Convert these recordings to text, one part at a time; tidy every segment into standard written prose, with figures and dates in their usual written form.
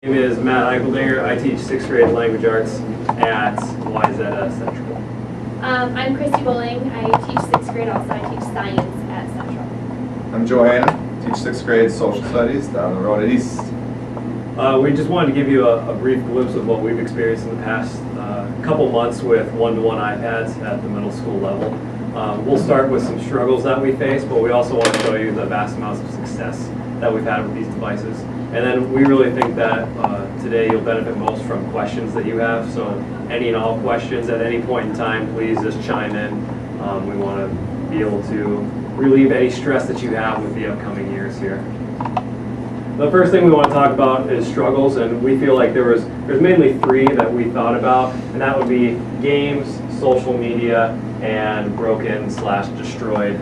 My name is Matt Eicheldinger. I teach 6th grade language arts at YZ Central. I'm Christy Bowling. I teach 6th grade also. I teach science at Central. I'm Joanna. I teach 6th grade social studies down the road at East. We just wanted to give you a brief glimpse of what we've experienced in the past couple months with one-to-one iPads at the middle school level. We'll start with some struggles that we face, but we also want to show you the vast amounts of success that we've had with these devices. And then we really think that today you'll benefit most from questions that you have. So any and all questions at any point in time, please just chime in. We want to be able to relieve any stress that you have with the upcoming years here. The first thing we want to talk about is struggles, and we feel like there's mainly three that we thought about, and that would be games, social media, and broken/destroyed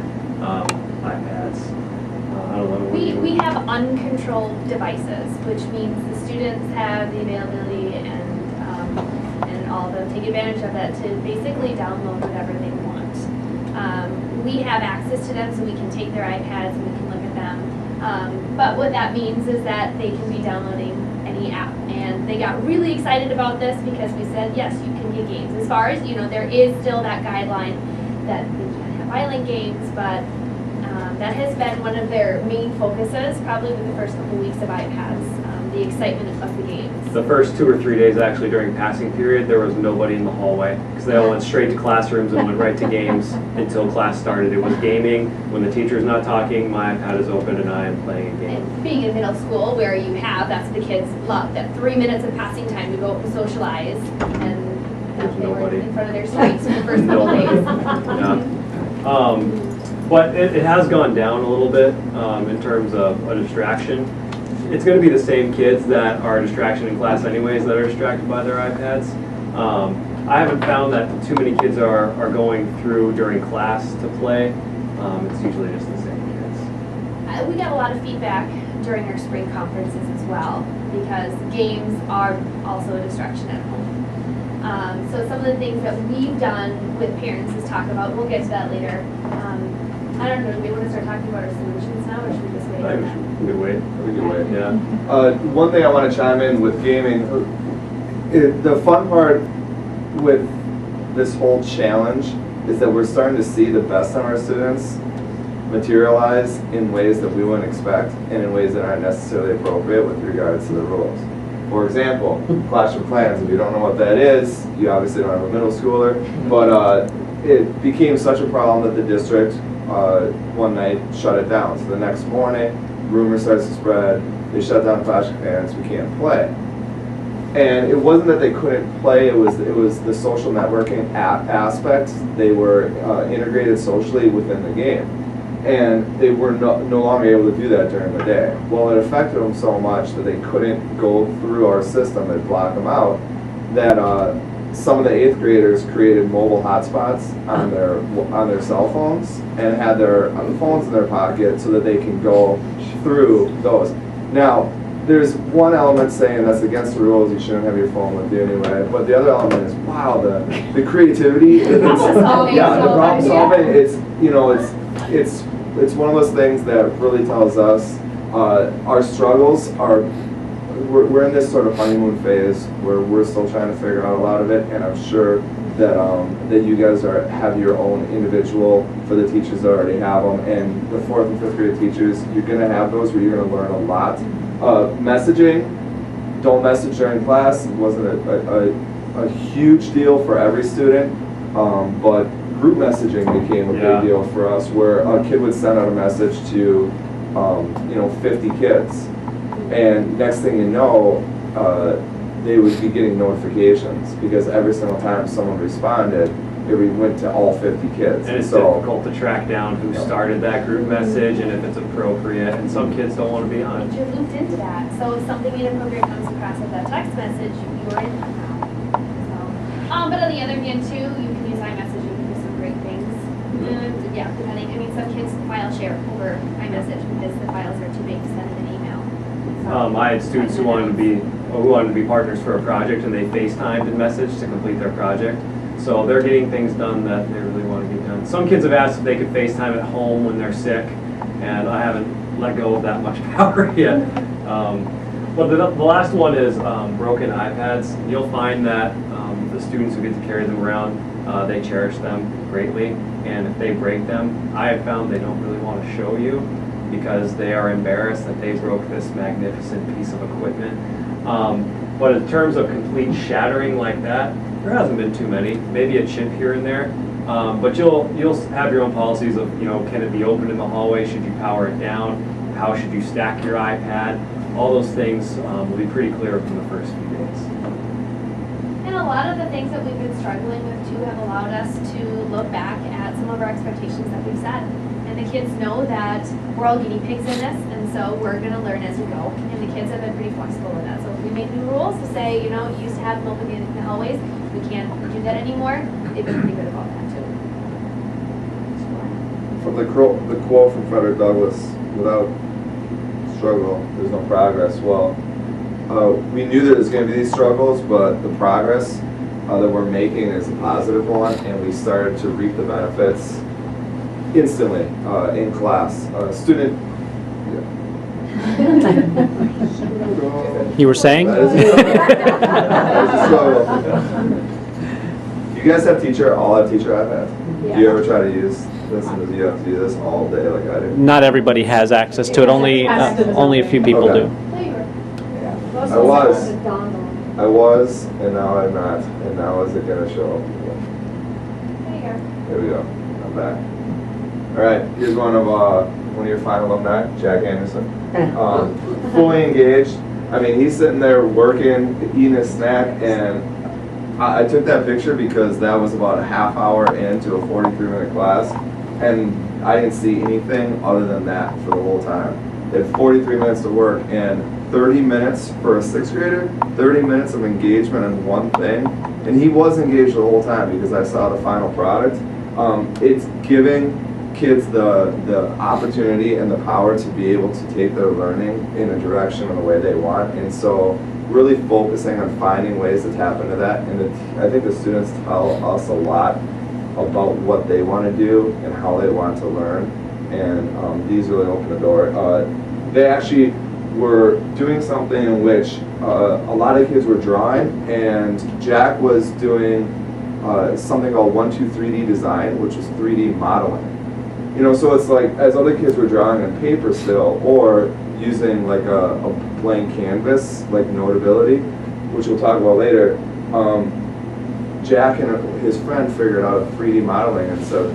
iPads. We have uncontrolled devices, which means the students have the availability and all of them take advantage of that to basically download whatever they want. We have access to them, so we can take their iPads and we can look at them. But what that means is that they can be downloading any app. And they got really excited about this because we said, yes, you can get games. As far as, there is still that guideline that they can't have violent games, but that has been one of their main focuses, probably with the first couple weeks of iPads, the excitement of the games. The first 2 or 3 days actually during passing period, there was nobody in the hallway because they all went straight to classrooms and went right to games until class started. It was gaming. When the teacher's not talking, my iPad is open and I am playing a game. And being in middle school where you have, that's what the kids love, that 3 minutes of passing time to go up and socialize, and there's they nobody were in front of their screens for the first couple days. Yeah. But it has gone down a little bit in terms of a distraction. It's going to be the same kids that are a distraction in class anyways that are distracted by their iPads. I haven't found that too many kids are going through during class to play. It's usually just the same kids. We got a lot of feedback during our spring conferences as well, because games are also a distraction at home. So some of the things that we've done with parents is talk about, we'll get to that later. I don't know, do we want to start talking about our solutions now, or should we just wait? I think we could wait. We can wait. Yeah. One thing I want to chime in with gaming, the fun part with this whole challenge is that we're starting to see the best of our students materialize in ways that we wouldn't expect and in ways that aren't necessarily appropriate with regards to the rules. For example, Clash of Clans, if you don't know what that is, you obviously don't have a middle schooler, but it became such a problem that the district one night shut it down. So the next morning, rumors starts to spread, they shut down Clash of Clans, we can't play. And it wasn't that they couldn't play, it was the social networking aspect. They were integrated socially within the game. And they were no longer able to do that during the day. Well, it affected them so much that they couldn't go through our system and block them out, that some of the 8th graders created mobile hotspots on their cell phones and had their phones in their pocket so that they can go through those. Now, there's one element saying that's against the rules, you shouldn't have your phone with you anyway, but the other element is, wow, the creativity, the problem solving, it's one of those things that really tells us our struggles are, we're in this sort of honeymoon phase where we're still trying to figure out a lot of it, and I'm sure that that you guys have your own individual, for the teachers that already have them, and the 4th and 5th grade teachers, you're going to have those where you're going to learn a lot. Messaging, don't message during class. It wasn't a huge deal for every student, but group messaging became a big deal for us, where a kid would send out a message to 50 kids. And next thing you know, they would be getting notifications because every single time someone responded, it went to all 50 kids. And it's difficult to track down who started that group message and if it's appropriate, and some kids don't want to be on it. You're looped into that. So if something inappropriate comes across with that text message, you're in now. So, but on the other hand too, you can use iMessage, you can do some great things. And yeah, depending, some kids file share over iMessage because the files are too big to send in an email. So, I had students who wanted to be partners for a project, and they FaceTimed and messaged to complete their project. So they're getting things done that they really want to get done. Some kids have asked if they could FaceTime at home when they're sick, and I haven't let go of that much power yet. Well, the last one is broken iPads. You'll find that the students who get to carry them around, they cherish them greatly. And if they break them, I have found they don't really want to show you because they are embarrassed that they broke this magnificent piece of equipment. But in terms of complete shattering like that, there hasn't been too many. Maybe a chip here and there. But you'll have your own policies of, can it be opened in the hallway? Should you power it down? How should you stack your iPad? All those things will be pretty clear from the first few days. And a lot of the things that we've been struggling with too have allowed us to look back at some of our expectations that we've set. And the kids know that we're all guinea pigs in this, and so we're going to learn as we go. And the kids have been pretty flexible with that. So if we make new rules to say, you used to have them open in the hallways, we can't do that anymore, they've been pretty good about that too. From the quote from Frederick Douglass, without struggle, there's no progress. Well, we knew that there's going to be these struggles, but the progress that we're making is a positive one, and we started to reap the benefits instantly in class. Student. You were saying? That is a struggle. You guys have all have teacher iPads? Yeah. Do you ever try to use this, and do you have to do this all day like I do? Not everybody has access to it. Only a few people Okay. do. I was, and now I'm not. And now is it going to show up? There you go. There we go. I'm back. All right. Here's one of your fine alumni, Jack Anderson. Fully engaged. I mean, he's sitting there working, eating a snack, and I took that picture because that was about a half hour into a 43-minute class, and I didn't see anything other than that for the whole time. They had 43 minutes to work, and 30 minutes for a 6th grader, 30 minutes of engagement in one thing, and he was engaged the whole time because I saw the final product. It's giving kids the opportunity and the power to be able to take their learning in a direction and the way they want, and so really focusing on finding ways to tap into that. And I think the students tell us a lot about what they want to do and how they want to learn, and these really open the door. They actually were doing something in which a lot of kids were drawing, and Jack was doing something called 1-2-3D design, which is 3D modeling. So it's like, as other kids were drawing on paper still, or using like a blank canvas, like Notability, which we'll talk about later, Jack and his friend figured out a 3D modeling and said,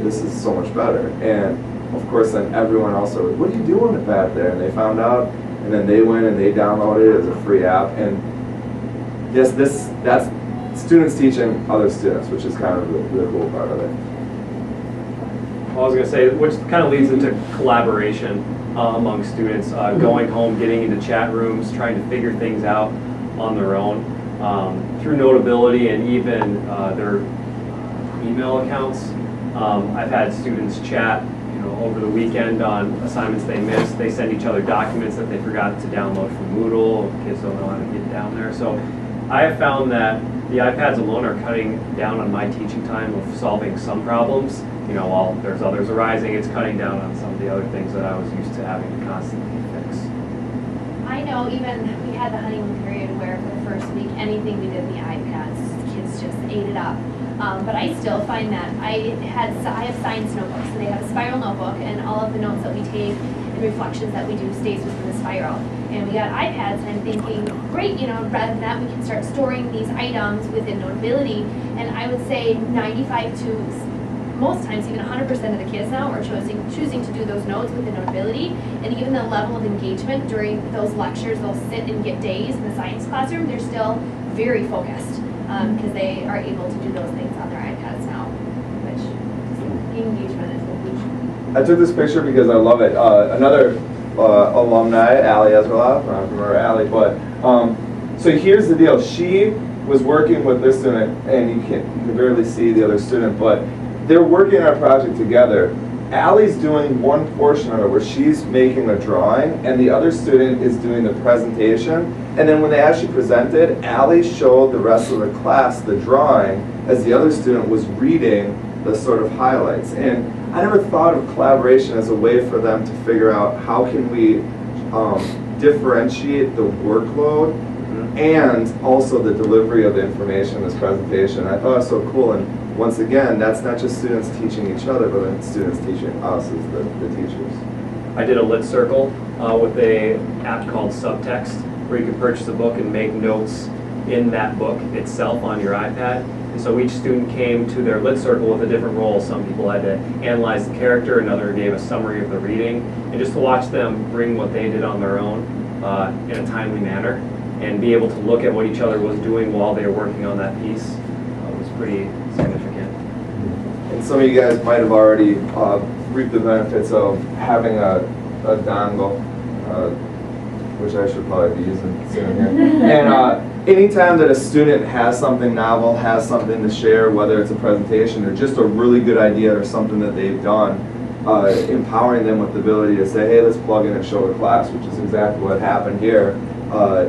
this is so much better. And of course, then everyone else said, what are you doing back there? And they found out, and then they went and they downloaded it as a free app. And yes, that's students teaching other students, which is kind of the cool part of it. I was going to say, which kind of leads into collaboration among students, going home, getting into chat rooms, trying to figure things out on their own through Notability and even their email accounts. I've had students chat, over the weekend on assignments they missed. They send each other documents that they forgot to download from Moodle. Kids don't know how to get down there. So I have found that the iPads alone are cutting down on my teaching time of solving some problems. While there's others arising, it's cutting down on some of the other things that I was used to having to constantly fix. I know even we had the honeymoon period where for the first week, anything we did in the iPads, kids just ate it up. But I still find that I have science notebooks, so they have a spiral notebook, and all of the notes that we take and reflections that we do stays within the spiral. And we got iPads, and I'm thinking, great, rather than that, we can start storing these items within Notability. And I would say 95 to most times, even 100% of the kids now are choosing to do those notes within Notability, and even the level of engagement during those lectures, they'll sit and get days in the science classroom, they're still very focused because they are able to do those things on their iPads now, which the engagement is huge. I took this picture because I love it. Another alumni, Allie Ezralov, I don't remember Allie, but so here's the deal. She was working with this student, and you can barely see the other student, but they're working on a project together. Allie's doing one portion of it where she's making a drawing, and the other student is doing the presentation. And then when they actually presented, Allie showed the rest of the class the drawing as the other student was reading the sort of highlights. And I never thought of collaboration as a way for them to figure out how can we differentiate the workload and also the delivery of the information in this presentation. I thought it was so cool, and once again, that's not just students teaching each other, but then students teaching us as the teachers. I did a lit circle with a app called Subtext, where you can purchase a book and make notes in that book itself on your iPad. And so each student came to their lit circle with a different role. Some people had to analyze the character, another gave a summary of the reading, and just to watch them bring what they did on their own in a timely manner and be able to look at what each other was doing while they were working on that piece was pretty significant. And some of you guys might have already reaped the benefits of having a dongle, which I should probably be using soon here. And anytime that a student has something novel, has something to share, whether it's a presentation or just a really good idea or something that they've done, empowering them with the ability to say, hey, let's plug in and show the class, which is exactly what happened here,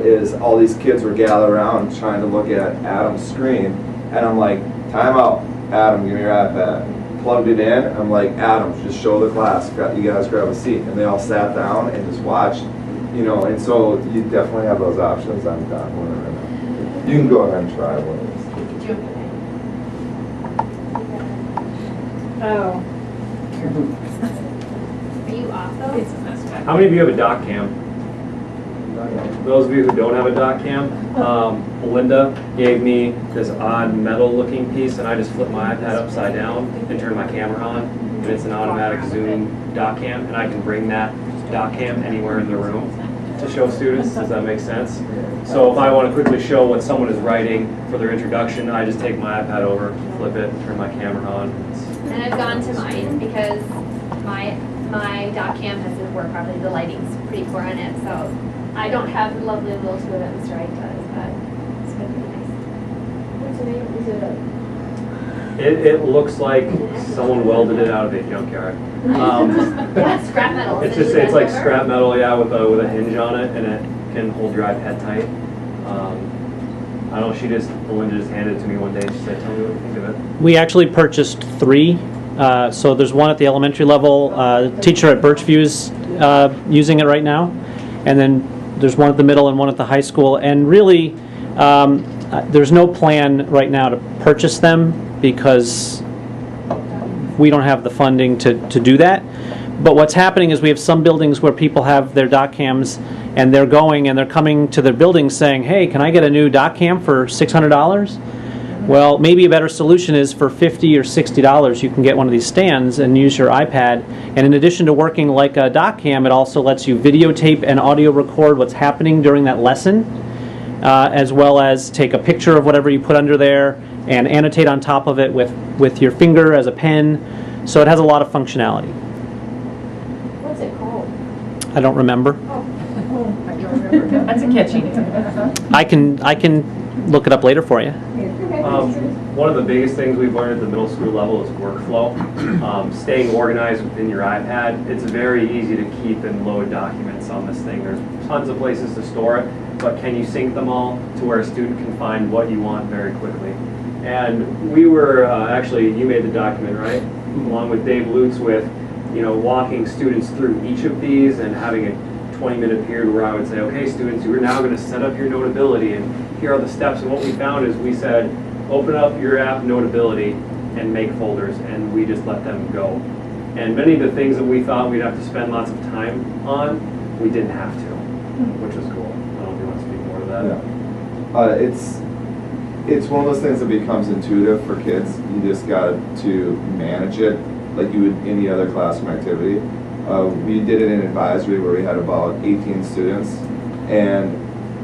is all these kids were gathered around trying to look at Adam's screen, and I'm like, time out, Adam, give me your iPad. Plugged it in, I'm like, Adam, just show the class, you guys grab a seat. And they all sat down and just watched, you know, and so you definitely have those options. I'm done with it right now. You can go ahead and try one of these. Oh. Are you off though? How many of you have a doc cam? Those of you who don't have a doc cam, Belinda gave me this odd metal looking piece, and I just flip my iPad upside down and turn my camera on, and it's an automatic zoom doc cam, and I can bring that doc cam anywhere in the room to show students. Does that make sense? So if I want to quickly show what someone is writing for their introduction, I just take my iPad over, flip it, turn my camera on. And I've gone to mine because my doc cam doesn't work properly. The lighting's pretty poor on it, so I don't have the lovely little tool that Mr. Wright does, but it's been pretty nice. What's the name? Is it a? It looks like someone welded it out of a junkyard. Yeah, scrap metal. It's like scrap metal, yeah, with a hinge on it, and it can hold your iPad tight. I don't know, Belinda just handed it to me one day. She said, tell me what you think of it. We actually purchased 3. So there's one at the elementary level. The teacher at Birchview is using it right now. And then there's one at the middle and one at the high school. And really, there's no plan right now to purchase them because we don't have the funding to do that. But what's happening is we have some buildings where people have their doc cams and they're coming to their buildings saying, hey, can I get a new doc cam for $600? Well, maybe a better solution is for $50 or $60 you can get one of these stands and use your iPad. And in addition to working like a doc cam, it also lets you videotape and audio record what's happening during that lesson, as well as take a picture of whatever you put under there and annotate on top of it with your finger as a pen. So it has a lot of functionality. What's it called? I don't remember. Oh, I don't remember. That's a catchy name. I can look it up later for you. One of the biggest things we've learned at the middle school level is workflow. Staying organized within your iPad. It's very easy to keep and load documents on this thing. There's tons of places to store it, but can you sync them all to where a student can find what you want very quickly? And we were, actually, you made the document, right? Along with Dave Lutz with, walking students through each of these and having a 20-minute period where I would say, okay, students, you are now going to set up your Notability, and here are the steps. And what we found is we said, open up your app Notability and make folders, and we just let them go. And many of the things that we thought we'd have to spend lots of time on, we didn't have to, which was cool. I don't know if you want to speak more to that. Yeah. It's one of those things that becomes intuitive for kids. You just got to manage it like you would any other classroom activity. We did it in advisory where we had about 18 students, and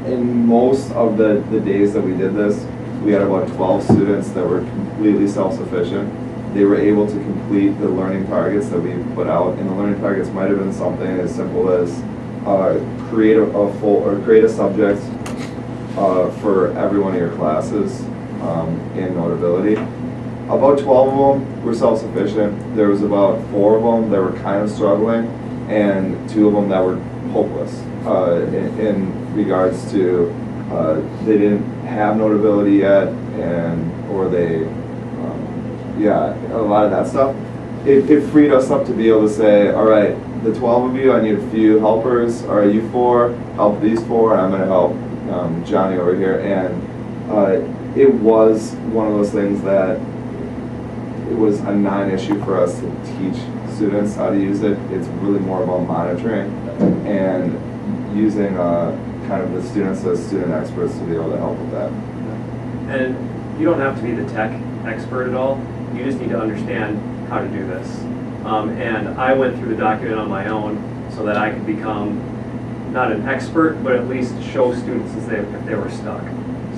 in most of the days that we did this, we had about 12 students that were completely self-sufficient. They were able to complete the learning targets that we put out, and the learning targets might have been something as simple as create a subject for every one of your classes in Notability. About 12 of them were self-sufficient. There was about 4 of them that were kind of struggling, and 2 of them that were hopeless in regards to they didn't have Notability yet, or they, a lot of that stuff. It freed us up to be able to say, all right, the 12 of you, I need a few helpers. Are you four? Help these four. I'm going to help Johnny over here. And it was one of those things that it was a non-issue for us to teach students how to use it. It's really more about monitoring and using kind of the students as student experts to be able to help with that. And you don't have to be the tech expert at all. You just need to understand how to do this. And I went through the document on my own so that I could become not an expert, but at least show students if they were stuck.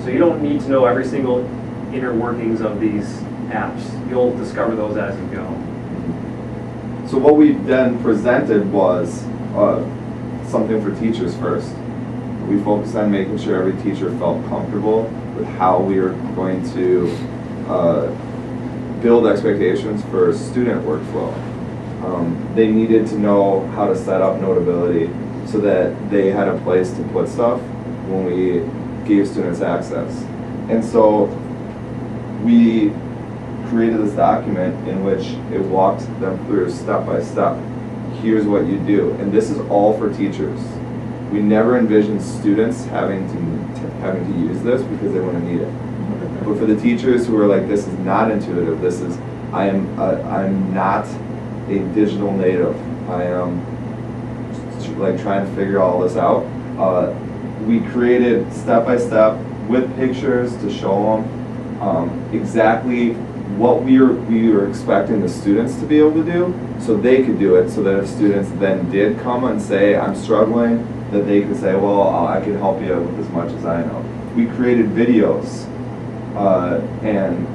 So you don't need to know every single inner workings of these apps. You'll discover those as you go. So what we then presented was something for teachers first. We focused on making sure every teacher felt comfortable with how we were going to build expectations for student workflow. They needed to know how to set up Notability so that they had a place to put stuff when we gave students access. And so we created this document in which it walked them through step by step. Here's what you do. And this is all for teachers. We never envisioned students having to use this because they wouldn't need it. But for the teachers who are like, this is not intuitive, this is, I'm not a digital native, I am like trying to figure all this out. We created step by step with pictures to show them exactly what we were expecting the students to be able to do, so they could do it, so that if students then did come and say, I'm struggling, that they could say, well, I can help you with as much as I know. We created videos, and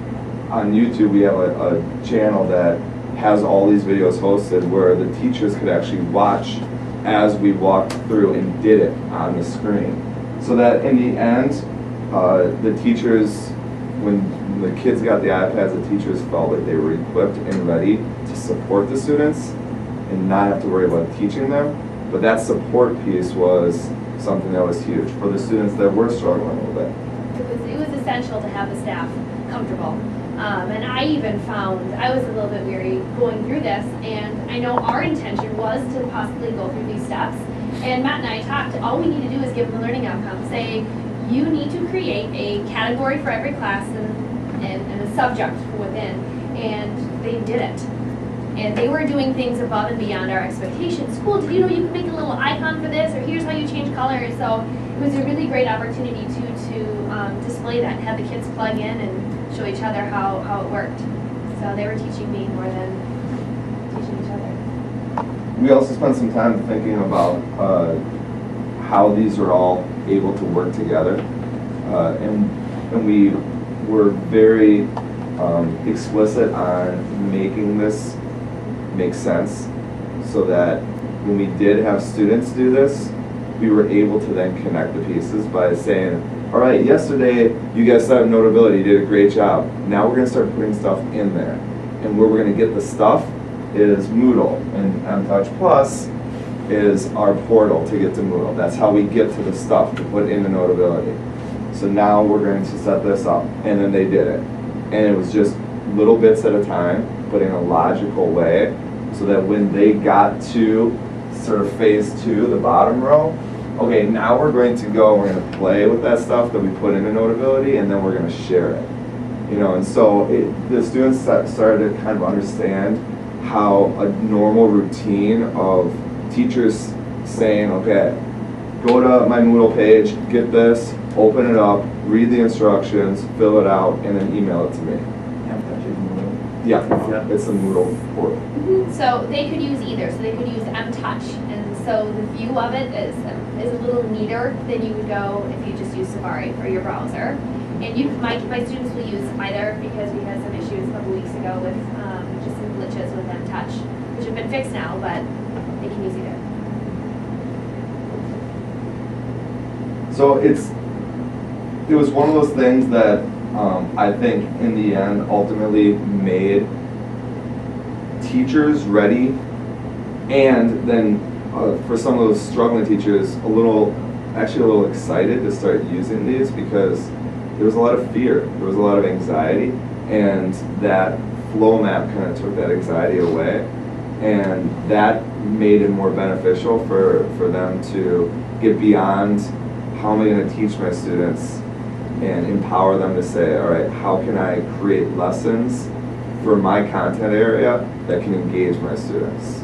on YouTube we have a channel that has all these videos hosted where the teachers could actually watch as we walked through and did it on the screen. So that in the end, the teachers, when the kids got the iPads, the teachers felt like they were equipped and ready to support the students and not have to worry about teaching them. But that support piece was something that was huge for the students that were struggling a little bit. It was essential to have the staff comfortable. And I even found, I was a little bit weary going through this, and I know our intention was to possibly go through these steps. And Matt and I talked, all we need to do is give them the learning outcome, say, you need to create a category for every class and a subject within, and they did it. And they were doing things above and beyond our expectations. Cool, did you know you can make a little icon for this, or here's how you change colors? So it was a really great opportunity to display that, have the kids plug in and show each other how it worked. So they were teaching me more than teaching each other. We also spent some time thinking about how these are all able to work together, and we were very explicit on making this make sense, so that when we did have students do this, we were able to then connect the pieces by saying, all right, yesterday you guys set up Notability, you did a great job. Now we're going to start putting stuff in there. And where we're going to get the stuff is Moodle. And MTouch Plus is our portal to get to Moodle. That's how we get to the stuff to put into Notability. So now we're going to set this up. And then they did it. And it was just little bits at a time, but in a logical way, so that when they got to sort of phase 2, the bottom row, okay, now we're going to go, we're going to play with that stuff that we put into Notability, and then we're going to share it. You know, and so the students started to kind of understand how a normal routine of teachers saying, okay, go to my Moodle page, get this, open it up, read the instructions, fill it out, and then email it to me. Yeah, it's the Moodle portal. So they could use either. So they could use MTouch, and so the view of it is a little neater than you would go if you just use Safari for your browser. And my students will use either, because we had some issues a couple weeks ago with just some glitches with MTouch, which have been fixed now, but they can use either. So it was one of those things that I think in the end ultimately made teachers ready, and then for some of those struggling teachers actually a little excited to start using these, because there was a lot of fear, there was a lot of anxiety, and that flow map kind of took that anxiety away. And that made it more beneficial for them to get beyond how am I going to teach my students and empower them to say, all right, how can I create lessons for my content area that can engage my students?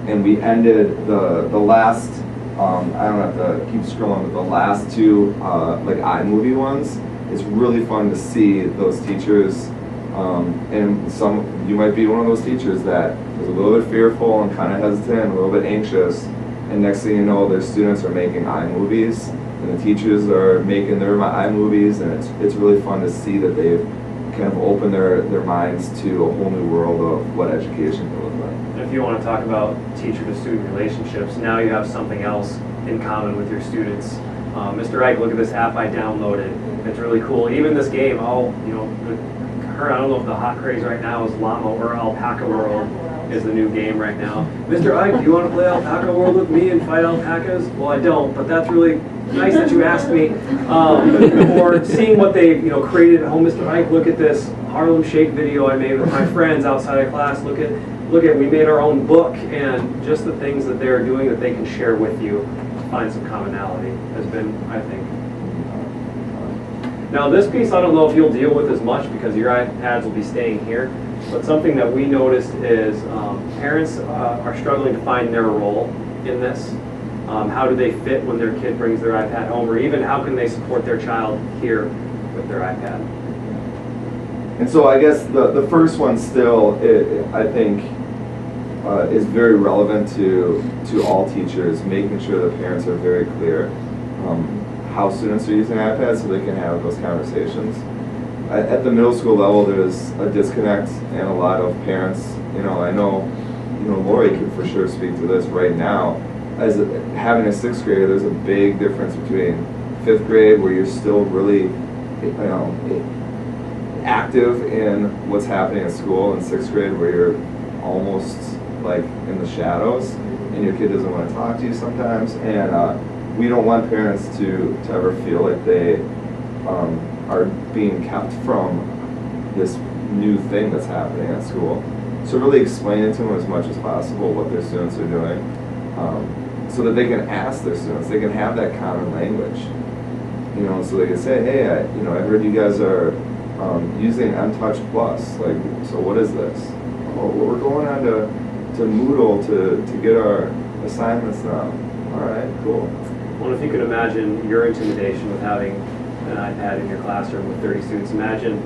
And we ended the last, I don't have to keep scrolling, but the last two like iMovie ones, it's really fun to see those teachers, and you might be one of those teachers that was a little bit fearful and kind of hesitant, a little bit anxious, and next thing you know, their students are making iMovies, and the teachers are making their iMovies, and it's really fun to see that they've kind of opened their minds to a whole new world of what education can look like. And if you want to talk about teacher-to-student relationships, now you have something else in common with your students. Mr. Ike, look at this app I downloaded. It's really cool. Even this game, I don't know if the hot craze right now is Llama or Alpaca World is the new game right now. Mr. Ike, do you want to play Alpaca World with me and fight alpacas? Well, I don't, but that's really nice that you asked me. Or seeing what they've created at home. Mr. Ike, look at this Harlem Shake video I made with my friends outside of class. Look at, we made our own book, and just the things that they're doing that they can share with you to find some commonality has been, I think. Now this piece I don't know if you'll deal with as much because your iPads will be staying here, but something that we noticed is parents are struggling to find their role in this. How do they fit when their kid brings their iPad home, or even how can they support their child here with their iPad? And so I guess the first one still, I think, is very relevant to all teachers, making sure the parents are very clear how students are using iPads so they can have those conversations. At the middle school level, there's a disconnect, and a lot of parents, I know, Lori can for sure speak to this right now. As having a sixth grader, there's a big difference between fifth grade, where you're still really, active in what's happening at school, and sixth grade, where you're almost like in the shadows, and your kid doesn't want to talk to you sometimes. And we don't want parents to ever feel like they are being kept from this new thing that's happening at school. So really explaining to them as much as possible what their students are doing, so that they can ask their students, they can have that common language, so they can say, hey, I heard you guys are using MTouch Plus, like, so what is this? Oh, well, we're going on to Moodle to get our assignments now. All right, cool. Well, if you could imagine your intimidation with having an iPad in your classroom with 30 students, imagine,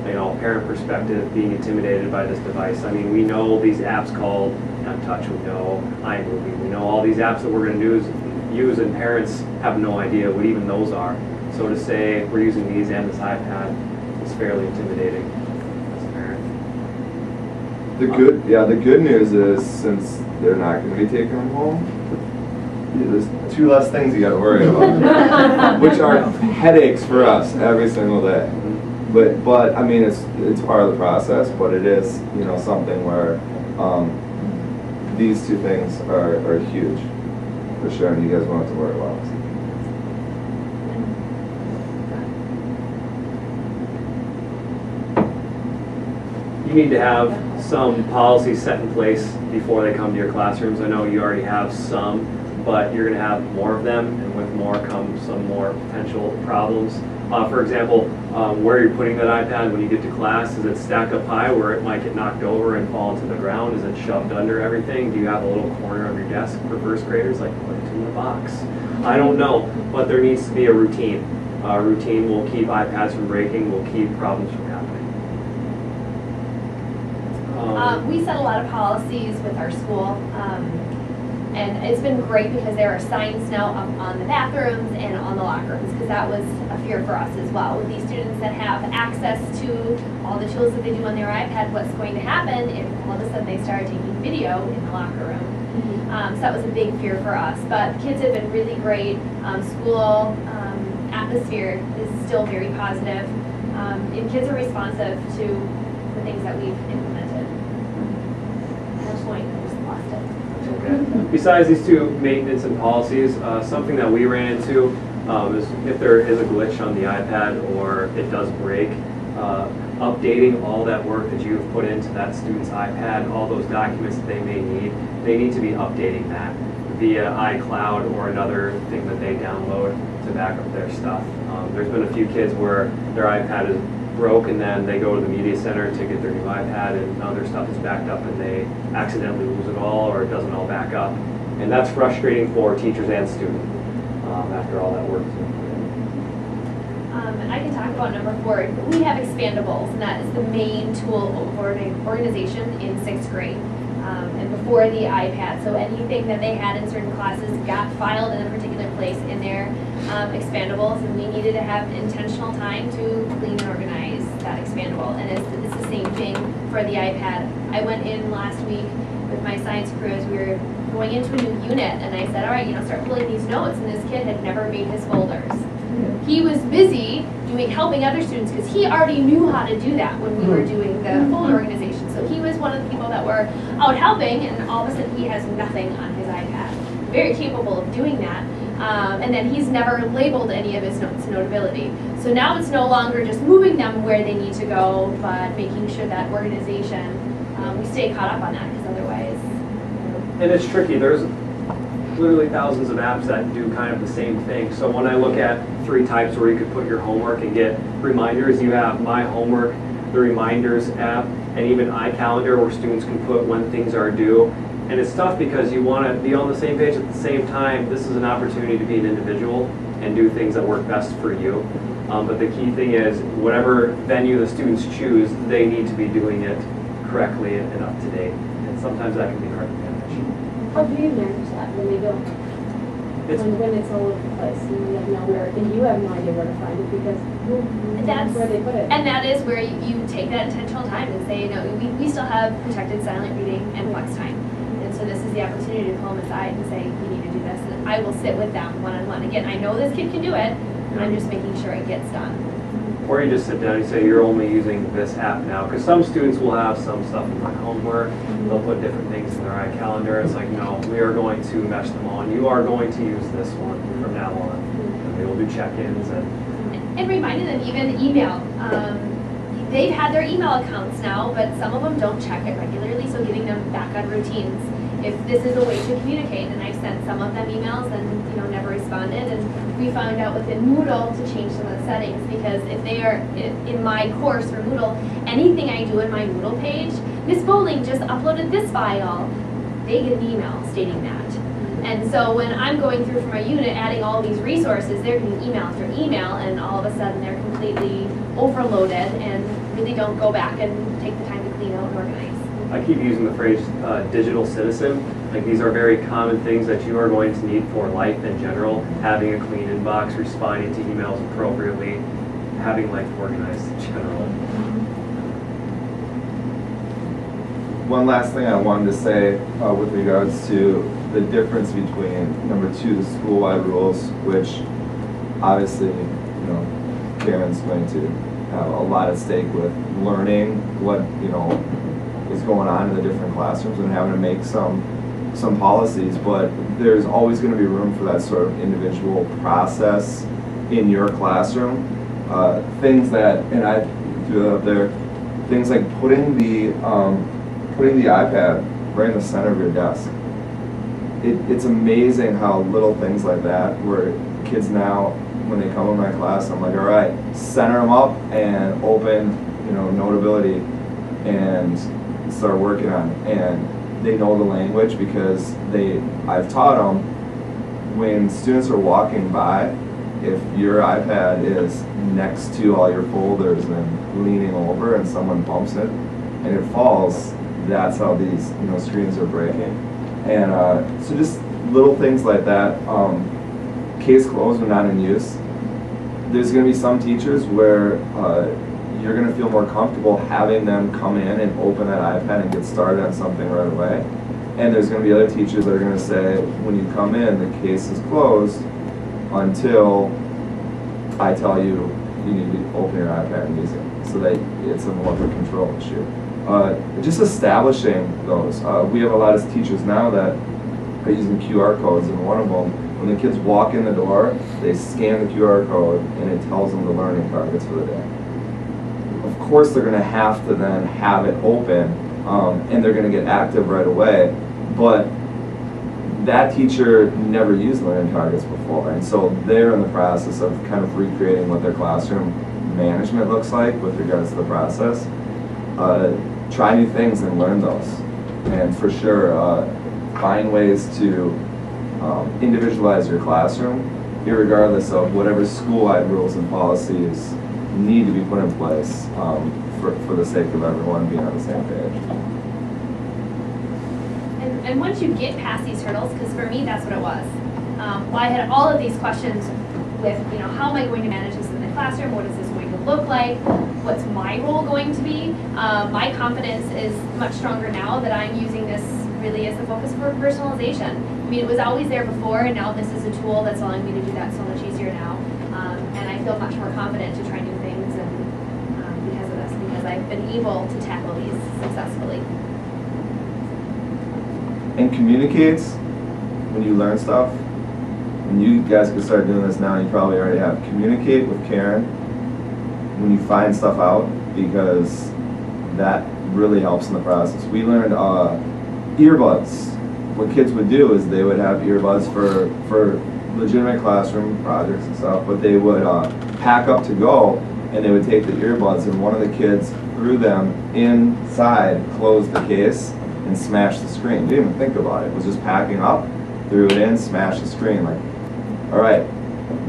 parent perspective being intimidated by this device. I mean, we know these apps called MTouch, we know iMovie, we know all these apps that we're going to use, and parents have no idea what even those are. So to say we're using these and this iPad is fairly intimidating as a parent. The good news is, since they're not going to be taking them home, there's two less things you got to worry about, which are headaches for us every single day. But I mean, it's part of the process, but it is something where these two things are huge for sure, and you guys won't have to worry about it. You need to have some policies set in place before they come to your classrooms. I know you already have some, but you're going to have more of them, and with more comes some more potential problems. For example, where you're putting that iPad when you get to class, is it stacked up high where it might get knocked over and fall into the ground? Is it shoved under everything? Do you have a little corner of your desk for first graders, like put it in the box? I don't know, but there needs to be a routine. A routine will keep iPads from breaking, will keep problems from happening. We set a lot of policies with our school, and it's been great because there are signs now up on the bathrooms and on the locker rooms, because that was a fear for us as well. With these students that have access to all the tools that they do on their iPad, what's going to happen if all of a sudden they started taking video in the locker room? So that was a big fear for us. But kids have been really great. School atmosphere is still very positive, and kids are responsive to the things that we've implemented. That's point, I just lost it. Okay. Besides these two maintenance and policies, something that we ran into is if there is a glitch on the iPad or it does break, updating all that work that you've put into that student's iPad, all those documents that they may need, they need to be updating that via iCloud or another thing that they download to back up their stuff. There's been a few kids where their iPad is broke and then they go to the media center to get their new iPad and none of their stuff is backed up and they accidentally lose it all or it doesn't all back up. And that's frustrating for teachers and students after all that work has been put in. And I can talk about number 4. We have expandables, and that is the main tool of organization in 6th grade. And before the iPad, so anything that they had in certain classes got filed in a particular place in their expandables, and we needed to have intentional time to clean and organize that expandable. And it's the same thing for the iPad. I went in last week with my science crew as we were going into a new unit, and I said, all right, start pulling these notes, and this kid had never made his folders. He was busy helping other students because he already knew how to do that when we were doing the folder organization. So he was one of the people that were out helping, and all of a sudden he has nothing on his iPad. Very capable of doing that. And then he's never labeled any of his notes to Notability. So now it's no longer just moving them where they need to go, but making sure that organization, we stay caught up on that, because otherwise. And it's tricky. There's literally thousands of apps that do kind of the same thing. So when I look at 3 types where you could put your homework and get reminders, you have My Homework, the Reminders app, and even iCalendar where students can put when things are due. And it's tough because you want to be on the same page at the same time. This is an opportunity to be an individual and do things that work best for you. But the key thing is whatever venue the students choose, they need to be doing it correctly and up to date. And sometimes that can be hard to manage. How do you manage that when they don't? When it's all over the place and you have nowhere, and you have no idea where to find it because that's where they put it. And that is where you take that intentional time and say, we still have protected silent reading and flex time. And so this is the opportunity to pull them aside and say, you need to do this. And I will sit with them one-on-one. Again, I know this kid can do it, and I'm just making sure it gets done. Or you just sit down and say, you're only using this app now. Because some students will have some stuff in My Homework. They'll put different things in their iCalendar. It's like, no, we are going to mesh them all. And you are going to use this one from now on. And they will do check-ins. And reminding them, even email. They've had their email accounts now, but some of them don't check it regularly. So getting them back on routines. If this is a way to communicate, and I've sent some of them emails and never responded, and we found out within Moodle to change some of the settings, because if they are in my course for Moodle, anything I do in my Moodle page, Miss Bowling just uploaded this file, they get an email stating that. And so when I'm going through for my unit, adding all these resources, they're getting email after email, and all of a sudden they're completely overloaded and really don't go back and take the time to clean out and organize. I keep using the phrase digital citizen. Like, these are very common things that you are going to need for life in general. Having a clean inbox, responding to emails appropriately, having life organized in general. One last thing I wanted to say with regards to the difference between number 2, the school-wide rules, which obviously, Karen's going to have a lot at stake with learning what, is going on in the different classrooms and having to make some policies, but there's always going to be room for that sort of individual process in your classroom. Things that, and I do it up there, things like putting the iPad right in the center of your desk. It's amazing how little things like that, where kids now, when they come in my class, I'm like, all right, center them up and open, Notability and start working on it. And they know the language because I've taught them when students are walking by, if your iPad is next to all your folders and leaning over and someone bumps it and it falls, that's how these screens are breaking. And so just little things like that. Case closed when not in use. There's going to be some teachers where you're going to feel more comfortable having them come in and open that iPad and get started on something right away. And there's going to be other teachers that are going to say, when you come in, the case is closed until I tell you you need to open your iPad and use it, so that it's a more of a control issue. Just establishing those. We have a lot of teachers now that are using QR codes, and one of them, when the kids walk in the door, they scan the QR code and it tells them the learning targets for the day. of course they're going to have to then have it open, and they're going to get active right away. But that teacher never used learning targets before, and so they're in the process of kind of recreating what their classroom management looks like with regards to the process. Try new things and learn those, and for sure find ways to individualize your classroom, irregardless of whatever school-wide rules and policies need to be put in place for the sake of everyone being on the same page. And once you get past these hurdles, because for me that's what it was. Well, I had all of these questions with, how am I going to manage this in the classroom? What is this going to look like? What's my role going to be? My confidence is much stronger now that I'm using this really as the focus for personalization. I mean, it was always there before, and now this is a tool that's allowing me to do that so much easier now. And I feel much more confident to try new things, and because of this, because I've been able to tackle these successfully. And communicates when you learn stuff. And you guys can start doing this now, you probably already have. Communicate with Karen when you find stuff out, because that really helps in the process. We learned earbuds. What kids would do is they would have earbuds for legitimate classroom projects and stuff, but they would pack up to go, and they would take the earbuds, and one of the kids threw them inside, closed the case, and smashed the screen. Didn't even think about it. It was just packing up, threw it in, smashed the screen. Like, all right,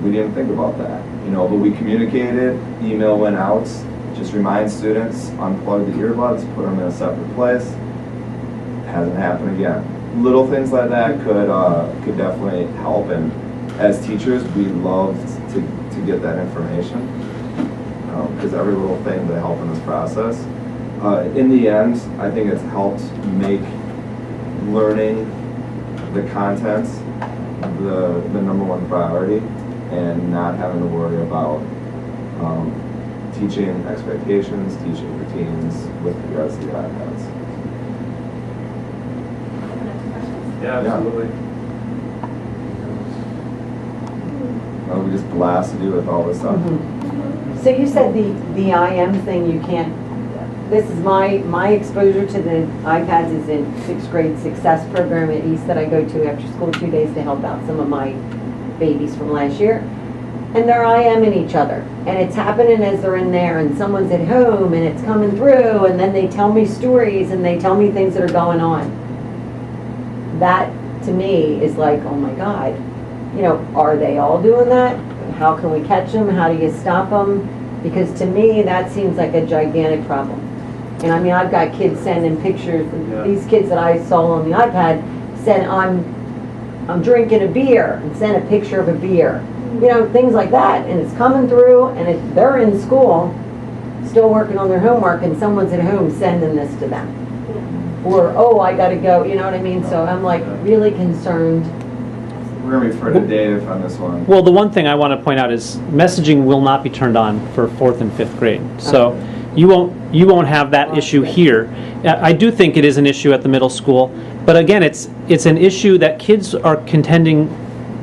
we didn't think about that, but we communicated. Email went out. Just remind students, unplug the earbuds, put them in a separate place. Hasn't happened again. Little things like that could definitely help. And as teachers, we love to get that information, because every little thing will help in this process. In the end, I think it's helped make learning the content the number one priority, and not having to worry about teaching expectations, teaching routines with regards to the iPads. Yeah, absolutely. We just blasted you with all this stuff. So you said the IM thing, you can't, this is my exposure to the iPads is in 6th grade success program at East that I go to after school 2 days to help out some of my babies from last year. And they're IMing each other. And it's happening as they're in there, and someone's at home and it's coming through, and then they tell me stories and they tell me things that are going on. That to me is like, oh my God, are they all doing that? How can we catch them? How do you stop them? Because to me, that seems like a gigantic problem. And I mean, I've got kids sending pictures. Yeah. These kids that I saw on the iPad said, I'm drinking a beer, and sent a picture of a beer. Things like that. And it's coming through, and they're in school, still working on their homework, and someone's at home sending this to them. Or, oh, I got to go, you know what I mean? So I'm like really concerned. We're going to refer to Dave on this one. Well, the one thing I want to point out is messaging will not be turned on for 4th and 5th grade. So you won't have that issue here. I do think it is an issue at the middle school, but again, it's an issue that kids are contending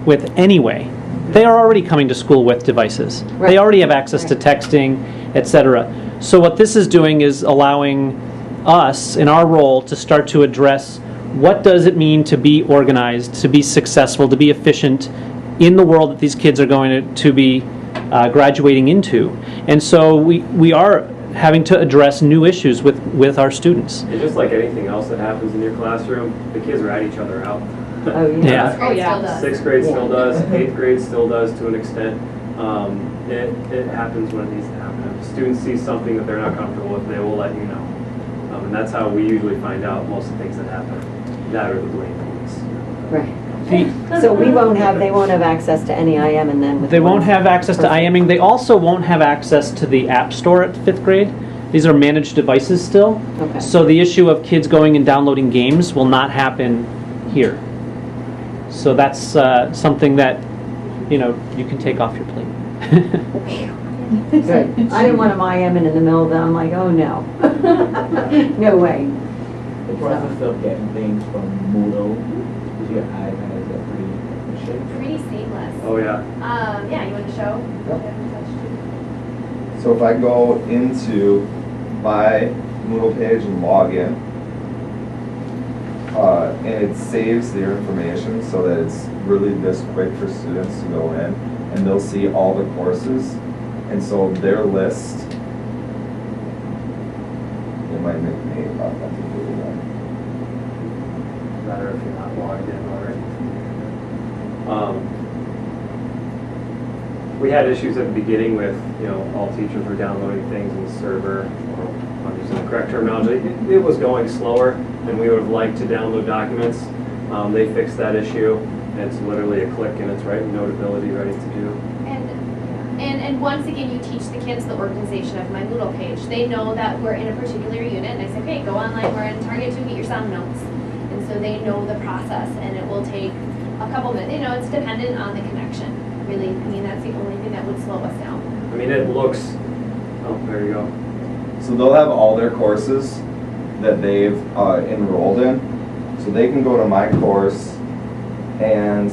with anyway. They are already coming to school with devices. Right. They already have access to texting, etc. So what this is doing is allowing us, in our role, to start to address what does it mean to be organized, to be successful, to be efficient in the world that these kids are going to be graduating into. And so we are having to address new issues with our students. And just like anything else that happens in your classroom, the kids rat each other out. Oh, yeah. Sixth grade still does. 6th grade still does, 8th grade still does to an extent. It happens when it needs to happen. If students see something that they're not comfortable with, they will let you know. And that's how we usually find out most of the things that happen. That or the blame police. Right. So they won't have access to any IM, and then They won't have access to IMing. They also won't have access to the App Store at 5th grade. These are managed devices still. Okay. So the issue of kids going and downloading games will not happen here. So that's something that you can take off your plate. Good. I didn't want them IMing in the middle of that. I'm like, oh no. No way. The process of getting things from Moodle to your iPad is pretty efficient. Pretty seamless. Oh yeah. Yeah, you want to show? So if I go into my Moodle page and log in, and it saves their information so that it's really this quick for students to go in, and they'll see all the courses, and so their list, it might make me authenticated then. Better if you're not logged in already. We had issues at the beginning with, all teachers were downloading things in the server, or I'm using the correct terminology. It was going slower than we would have liked to download documents. They fixed that issue. It's literally a click and it's right in Notability, ready to do. And once again, you teach the kids the organization of my Moodle page. They know that we're in a particular unit, and I say, okay, go online, we're in Target 2, get your sound notes. And so they know the process, and it will take a couple minutes. It's dependent on the connection. Really, that's the only thing that would slow us down. It looks, oh, there you go. So they'll have all their courses that they've enrolled in. So they can go to my course and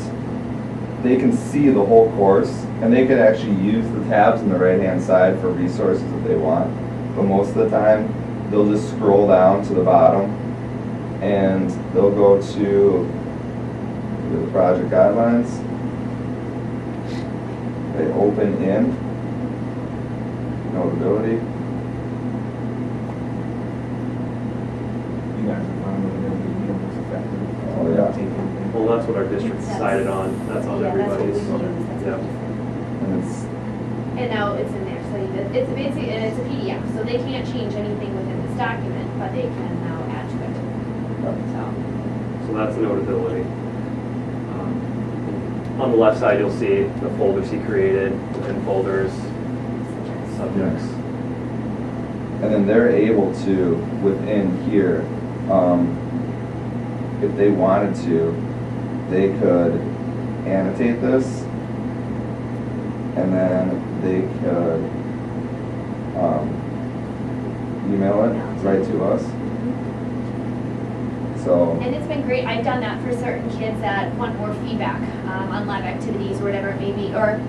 they can see the whole course, and they can actually use the tabs on the right-hand side for resources if they want. But most of the time, they'll just scroll down to the bottom and they'll go to the project guidelines. They open in Notability. You guys are fine with it, you don't it's effective. Oh, yeah. Well, that's what our district decided on. That's on everybody's. Yeah. And it's, And now it's in there, so it's basically, and it's a PDF, so they can't change anything within this document, but they can now add to it. So that's Notability. On the left side, you'll see the folders he created within folders, subjects. and then they're able to, within here, if they wanted to, they could annotate this, and then they could email it right to us. So, And it's been great. I've done that for certain kids that want more feedback on lab activities or whatever it may be. Or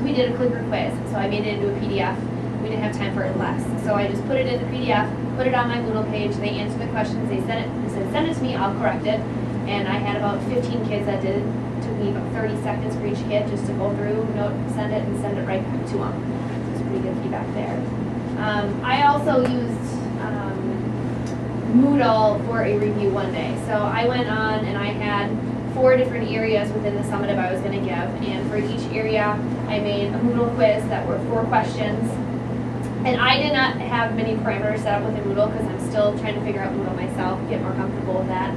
we did a clicker quiz, so I made it into a PDF. We didn't have time for it in class, so I just put it in the PDF, put it on my Moodle page. They answered the questions. They said, send it to me. I'll correct it. And I had about 15 kids that did it. It took me about 30 seconds for each kid just to go through, note, send it, and send it right back to them. So it's pretty good feedback there. I also used Moodle for a review one day. So I went on and I had 4 different areas within the summative I was going to give, and for each area I made a Moodle quiz that were 4 questions. And I did not have many parameters set up within Moodle because I'm still trying to figure out Moodle myself, get more comfortable with that.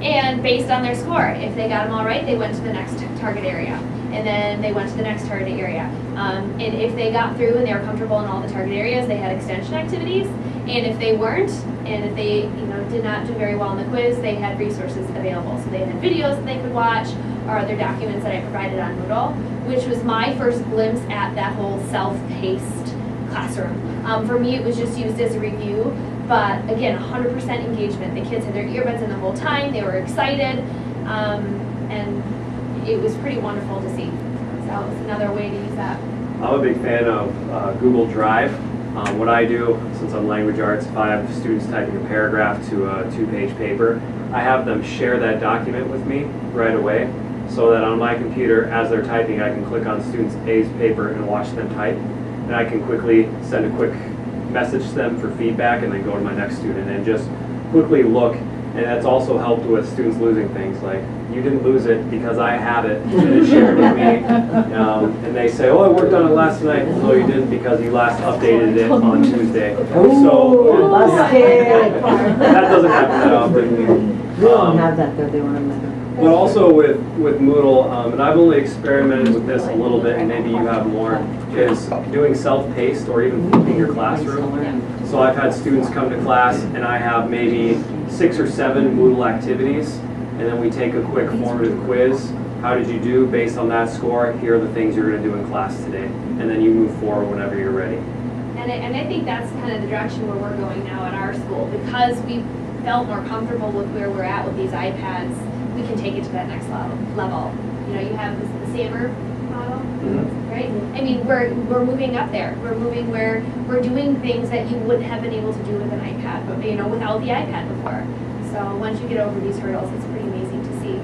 And based on their score, if they got them all right, they went to the next target area. And then they went to the next target area. And if they got through and they were comfortable in all the target areas, they had extension activities. And if they weren't, and if they did not do very well in the quiz, they had resources available. So they had videos that they could watch, or other documents that I provided on Moodle, which was my first glimpse at that whole self-paced classroom. For me, it was just used as a review, but again, 100% engagement. The kids had their earbuds in the whole time. They were excited, and it was pretty wonderful to see. So it's another way to use that. I'm a big fan of Google Drive. What I do, since I'm language arts, if I have students typing a paragraph to a 2-page paper, I have them share that document with me right away, so that on my computer, as they're typing, I can click on students A's paper and watch them type, and I can quickly send a quick message to them for feedback, and then go to my next student and just quickly look. And that's also helped with students losing things, like, you didn't lose it because I had it and it shared with me. And they say, oh, I worked on it last night. No, you didn't, because you last updated it on Tuesday. So Busted. that doesn't happen that often. We don't have that though, they want to. But also with Moodle, and I've only experimented with this a little bit, and maybe you have more, is doing self-paced or even flipping your classroom. So I've had students come to class and I have maybe 6 or 7 Moodle activities, and then we take a quick formative quiz. How did you do based on that score? Here are the things you're going to do in class today. And then you move forward whenever you're ready. And I think that's kind of the direction where we're going now at our school, because we felt more comfortable with where we're at with these iPads. We can take it to that next level. You have the SAMR model, right? I mean, we're moving up there. We're moving where we're doing things that you wouldn't have been able to do with an iPad, but without the iPad before. So once you get over these hurdles, it's pretty amazing to see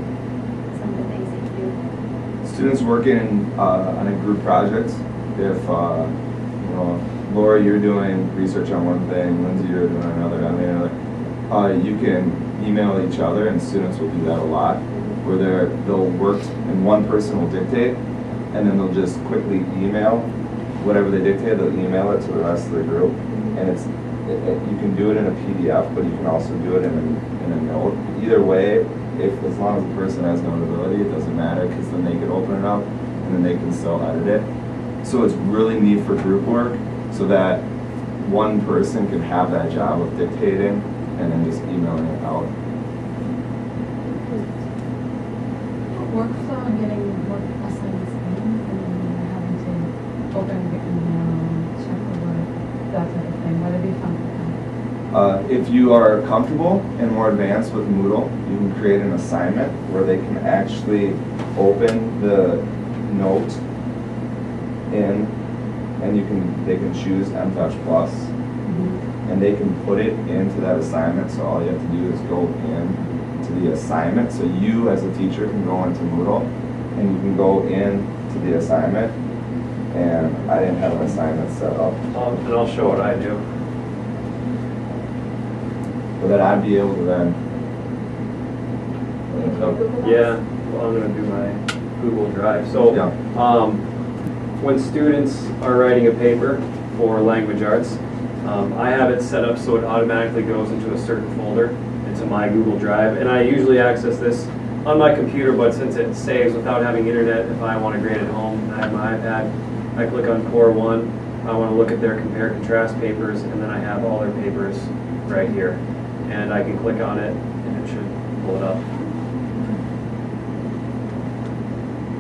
some of the things that you do. Students working on a group project, if Laura, you're doing research on one thing, Lindsay, you're doing another on the other, you can email each other, and students will do that a lot, where they'll work and one person will dictate, and then they'll just quickly email whatever they dictate. They'll email it to the rest of the group, and you can do it in a PDF, but you can also do it in a note. Either way, as long as the person has notability, it doesn't matter, because then they can open it up and then they can still edit it. So it's really neat for group work, so that one person can have that job of dictating and then just emailing it out. Workflow and getting work assignments in, and then having to open the email, check the work, that type of thing. Would it be fun for them? If you are comfortable and more advanced with Moodle, you can create an assignment where they can actually open the note in, and they can choose MTouch Plus, and they can put it into that assignment. So all you have to do is go in to the assignment. So you as a teacher can go into Moodle and you can go into the assignment, and I didn't have an assignment set up. And I'll show what I do. But then I'd be able to then, Yeah, well, I'm going to do my Google Drive. So yeah. When students are writing a paper for language arts, I have it set up so it automatically goes into a certain folder, into my Google Drive, and I usually access this on my computer, but since it saves without having internet, if I want to grade at home and I have my iPad, I click on Core 1, I want to look at their compare-contrast papers, and then I have all their papers right here. And I can click on it, and it should pull it up.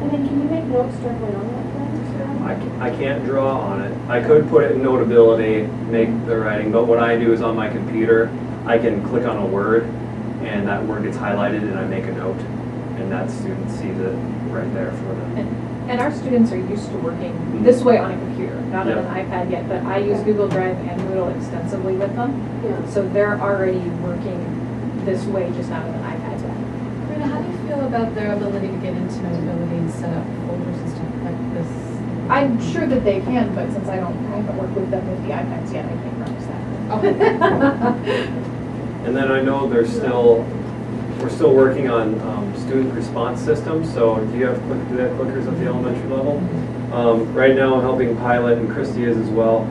And then can you make notes directly on that thing? I can't draw on it. I could put it in Notability, make the writing, but what I do is on my computer, I can click on a word, and that word gets highlighted, and I make a note, and that student sees it right there for them. And our students are used to working this way on a computer, not on an iPad yet, but I use Google Drive and Moodle extensively with them. Yeah. So they're already working this way, just not with an iPad yet. Brenda, how do you feel about their ability to get into Notability and set up folders and stuff like this? I'm sure that they can, but since I haven't worked with them with the iPads yet, I can't promise that. And then I know we're still working on student response systems. So do you have clickers at the elementary level? Right now I'm helping pilot, and Christy is as well,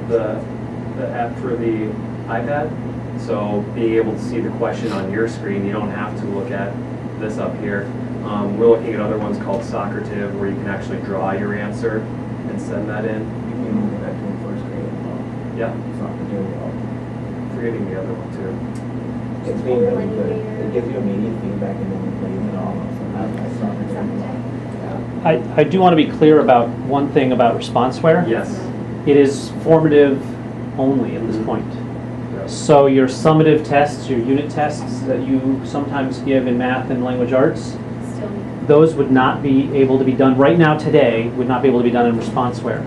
the app for the iPad. So being able to see the question on your screen, you don't have to look at this up here. We're looking at other ones called Socrative, where you can actually draw your answer and send that in. You can move that to the first grade as well. Yeah. It's not the deal. Forgetting the other one too. It's been really good. It gives you immediate feedback and then plays it all. So I do want to be clear about one thing about responseware. Yes. It is formative only at this point. So your summative tests, your unit tests that you sometimes give in math and language arts, those would not be able to be done right now today, would not be able to be done in responseware.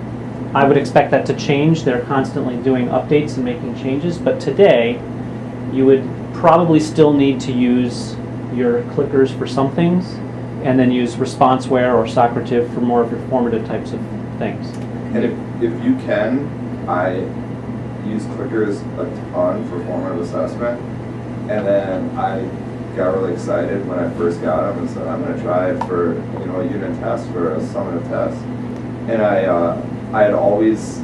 I would expect that to change. They're constantly doing updates and making changes, but today you would probably still need to use your clickers for some things, and then use responseware or Socrative for more of your formative types of things. And if you can, I use clickers a ton for formative assessment, and then I got really excited when I first got them and said I'm going to try it for a unit test, for a summative test. And I had always,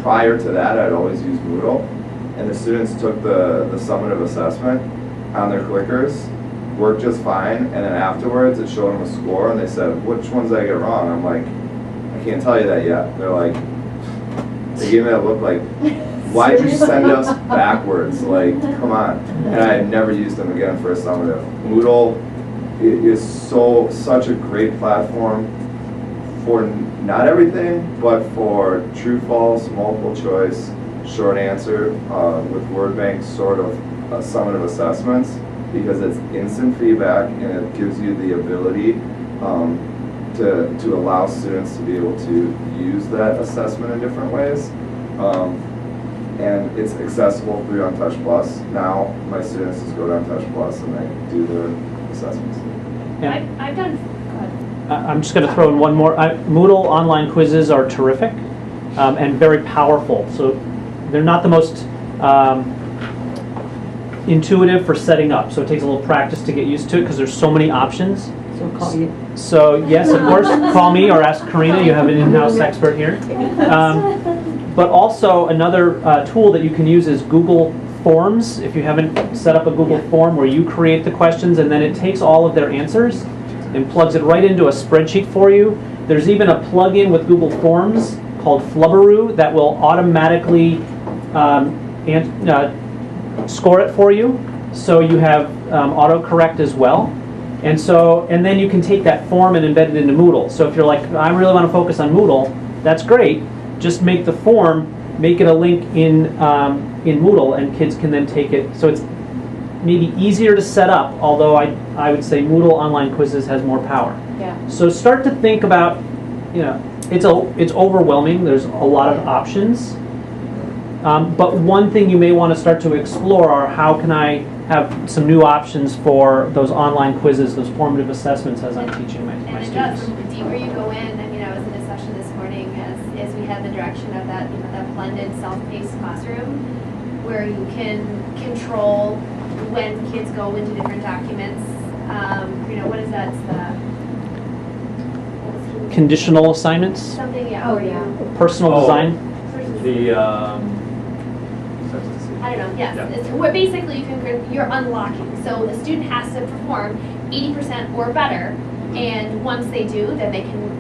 prior to that, I'd always used Moodle, and the students took the summative assessment on their clickers, worked just fine, and then afterwards it showed them a score, and they said, which ones did I get wrong? I'm like, I can't tell you that yet. They're like, they gave me that look like, why'd you send us backwards? Like, come on. And I had never used them again for a summative. Moodle is such a great platform for not everything, but for true, false, multiple choice, short answer, with word bank sort of summative assessments, because it's instant feedback and it gives you the ability to allow students to be able to use that assessment in different ways. And it's accessible through Untouch Plus. Now my students just go to Untouch Plus and they do their assessments. Yeah. I've done, go ahead. I'm just going to throw in one more. Moodle online quizzes are terrific and very powerful. So they're not the most intuitive for setting up. So it takes a little practice to get used to it because there's so many options. So call you. So yes, of course, call me or ask Karina. You have an in-house expert here. But also another tool that you can use is Google Forms. If you haven't set up a Google form where you create the questions and then it takes all of their answers and plugs it right into a spreadsheet for you. There's even a plugin with Google Forms called Flubberoo that will automatically score it for you. So you have autocorrect as well. And then you can take that form and embed it into Moodle. So if you're like, I really want to focus on Moodle, that's great. Just make the form, make it a link in Moodle, and kids can then take it. So it's maybe easier to set up, although I would say Moodle online quizzes has more power. Yeah. So start to think about, it's overwhelming. There's a lot of options. But one thing you may want to start to explore are how can I have some new options for those online quizzes, those formative assessments as I'm teaching my And it students. does, the deeper you go in, I mean, I was in a session this morning as we had the direction of that, that blended self-paced classroom where you can control when kids go into different documents. What is that? It's the Conditional assignments, something, yeah. Oh, where yeah. you- personal design. The, I don't know, yes. Yeah. It's where basically you're unlocking. So the student has to perform 80% or better, and once they do, then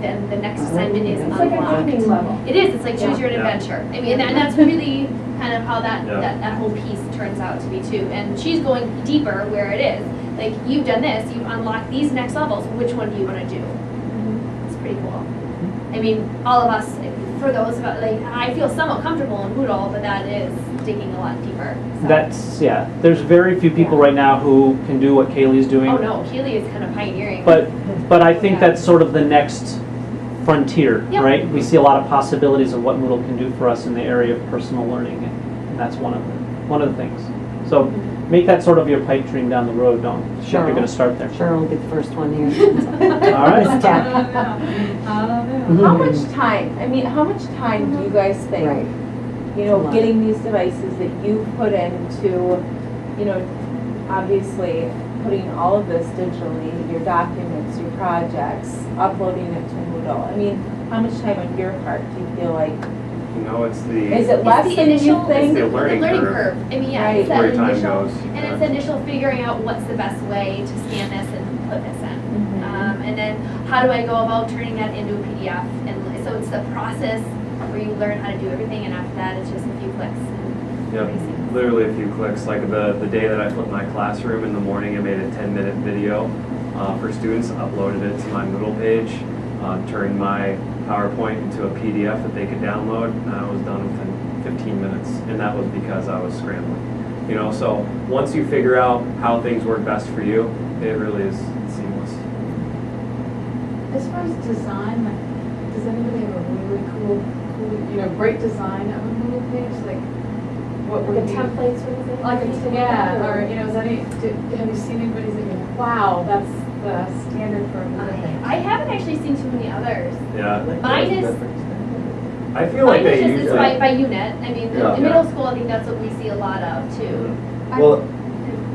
then the next assignment is It's like unlocked. a gaming level. It is, it's like choose your own Yeah. adventure. I mean, and that's really kind of how that Yeah. whole piece turns out to be too. And she's going deeper where it is. Like, you've done this, you've unlocked these next levels, which one do you want to do? It's pretty cool. I mean, all of us, for those of us, like, I feel somewhat comfortable in Moodle, but that is digging a lot deeper. So. There's very few people right now who can do what Kaylee's doing. Oh no, Keely is kind of pioneering. But I think that's sort of the next frontier, Yep. right? We see a lot of possibilities of what Moodle can do for us in the area of personal learning, and that's one of the things. So make that sort of your pipe dream down the road. Don't think you're going to start there. Cheryl will be the first one here. All right. Miss Tech. How much time, how much time do you guys think, Right. getting these devices that you put into, obviously putting all of this digitally, your documents, your projects, uploading it to Moodle? How much time on your part do you feel like? It's the. Is it It's less the than you initial- think? The learning curve. I mean, yeah, Right. it's that Where time initial, goes. and it's the initial figuring out what's the best way to scan this and put this in. And then how do I go about turning that into a PDF? And so it's the process where you learn how to do everything, and after that, it's just a few clicks. And Yep, pretty seamless. literally a few clicks. Like the day that I flipped my classroom in the morning, I made a 10-minute video for students, uploaded it to my Moodle page, turned my PowerPoint into a PDF that they could download, and I was done within 15 minutes. And that was because I was scrambling. So once you figure out how things work best for you, it really is seamless. As far as design, does anybody have a really cool, great design of a Moodle page? Like, what would The be? templates or anything? Like, or, have you seen anybody say, wow, that's the standard for a Moodle page? I haven't actually seen too many others. Yeah. Mine is. I feel like Mine they is use just it. by unit. I mean, Yeah. in middle school, I think that's what we see a lot of too. Well,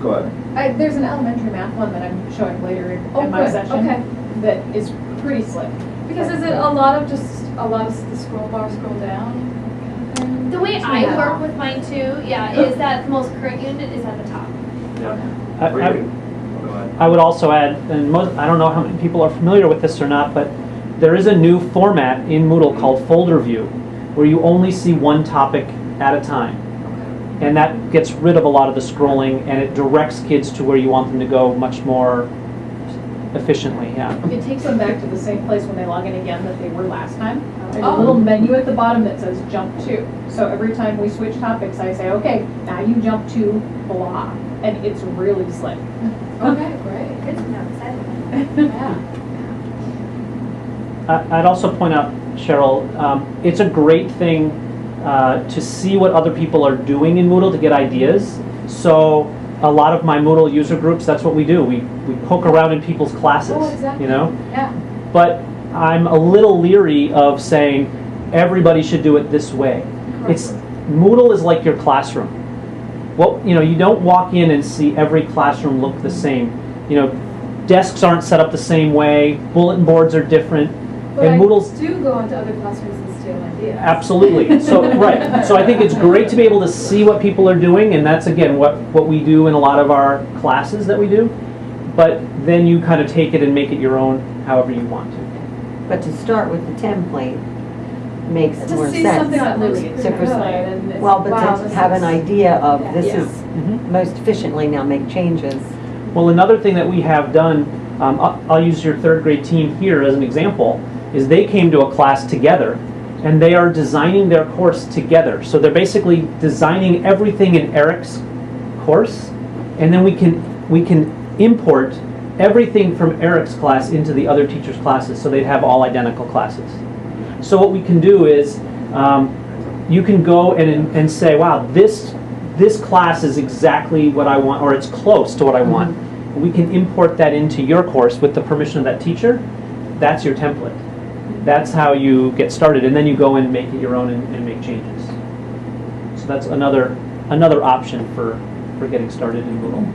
go ahead. There's an elementary math one that I'm showing later in Oh, my good. session. Okay. That is pretty slick. Because is it a lot of the scroll bar, scroll down? The way I Yeah. work with mine too, is that the most current unit is at the top. Yeah. Or you I can- go ahead. I would also add, and I don't know how many people are familiar with this or not, but there is a new format in Moodle called folder view, where you only see one topic at a time. And that gets rid of a lot of the scrolling, and it directs kids to where you want them to go much more efficiently, yeah. It takes them back to the same place when they log in again that they were last time. There's a Oh. little menu at the bottom that says jump to. So every time we switch topics, I say, okay, now you jump to blah. And it's really slick. Okay, great. Good to know, excited. Yeah. I'd also point out, Cheryl, it's a great thing to see what other people are doing in Moodle to get ideas. So a lot of my Moodle user groups, that's what we do. We poke around in people's classes, Oh, exactly. you know? Yeah. But I'm a little leery of saying everybody should do it this way. It's Moodle is like your classroom. Well, you know, you don't walk in and see every classroom look the same. You know, desks aren't set up the same way. Bulletin boards are different. But And I Moodle's do go into other classrooms and steal ideas. absolutely. So right. So I think it's great to be able to see what people are doing, and that's again what we do in a lot of our classes that we do. But then you kind of take it and make it your own, however you want to. But to start with the template makes To more see sense. something that looks So pretty for- good and it's, Well, but wow, to this have an is- idea of this Yeah. is Mhm. most efficiently now make changes. Well, another thing that we have done, I'll use your third grade team here as an example, is they came to a class together and they are designing their course together. So they're basically designing everything in Eric's course, and then we can import everything from Eric's class into the other teachers' classes, so they'd have all identical classes. So what we can do is, you can go and say, wow, this class is exactly what I want, or it's close to what I want. We can import that into your course with the permission of that teacher. That's your template. That's how you get started, and then you go and make it your own and make changes. So that's another option for getting started in Moodle.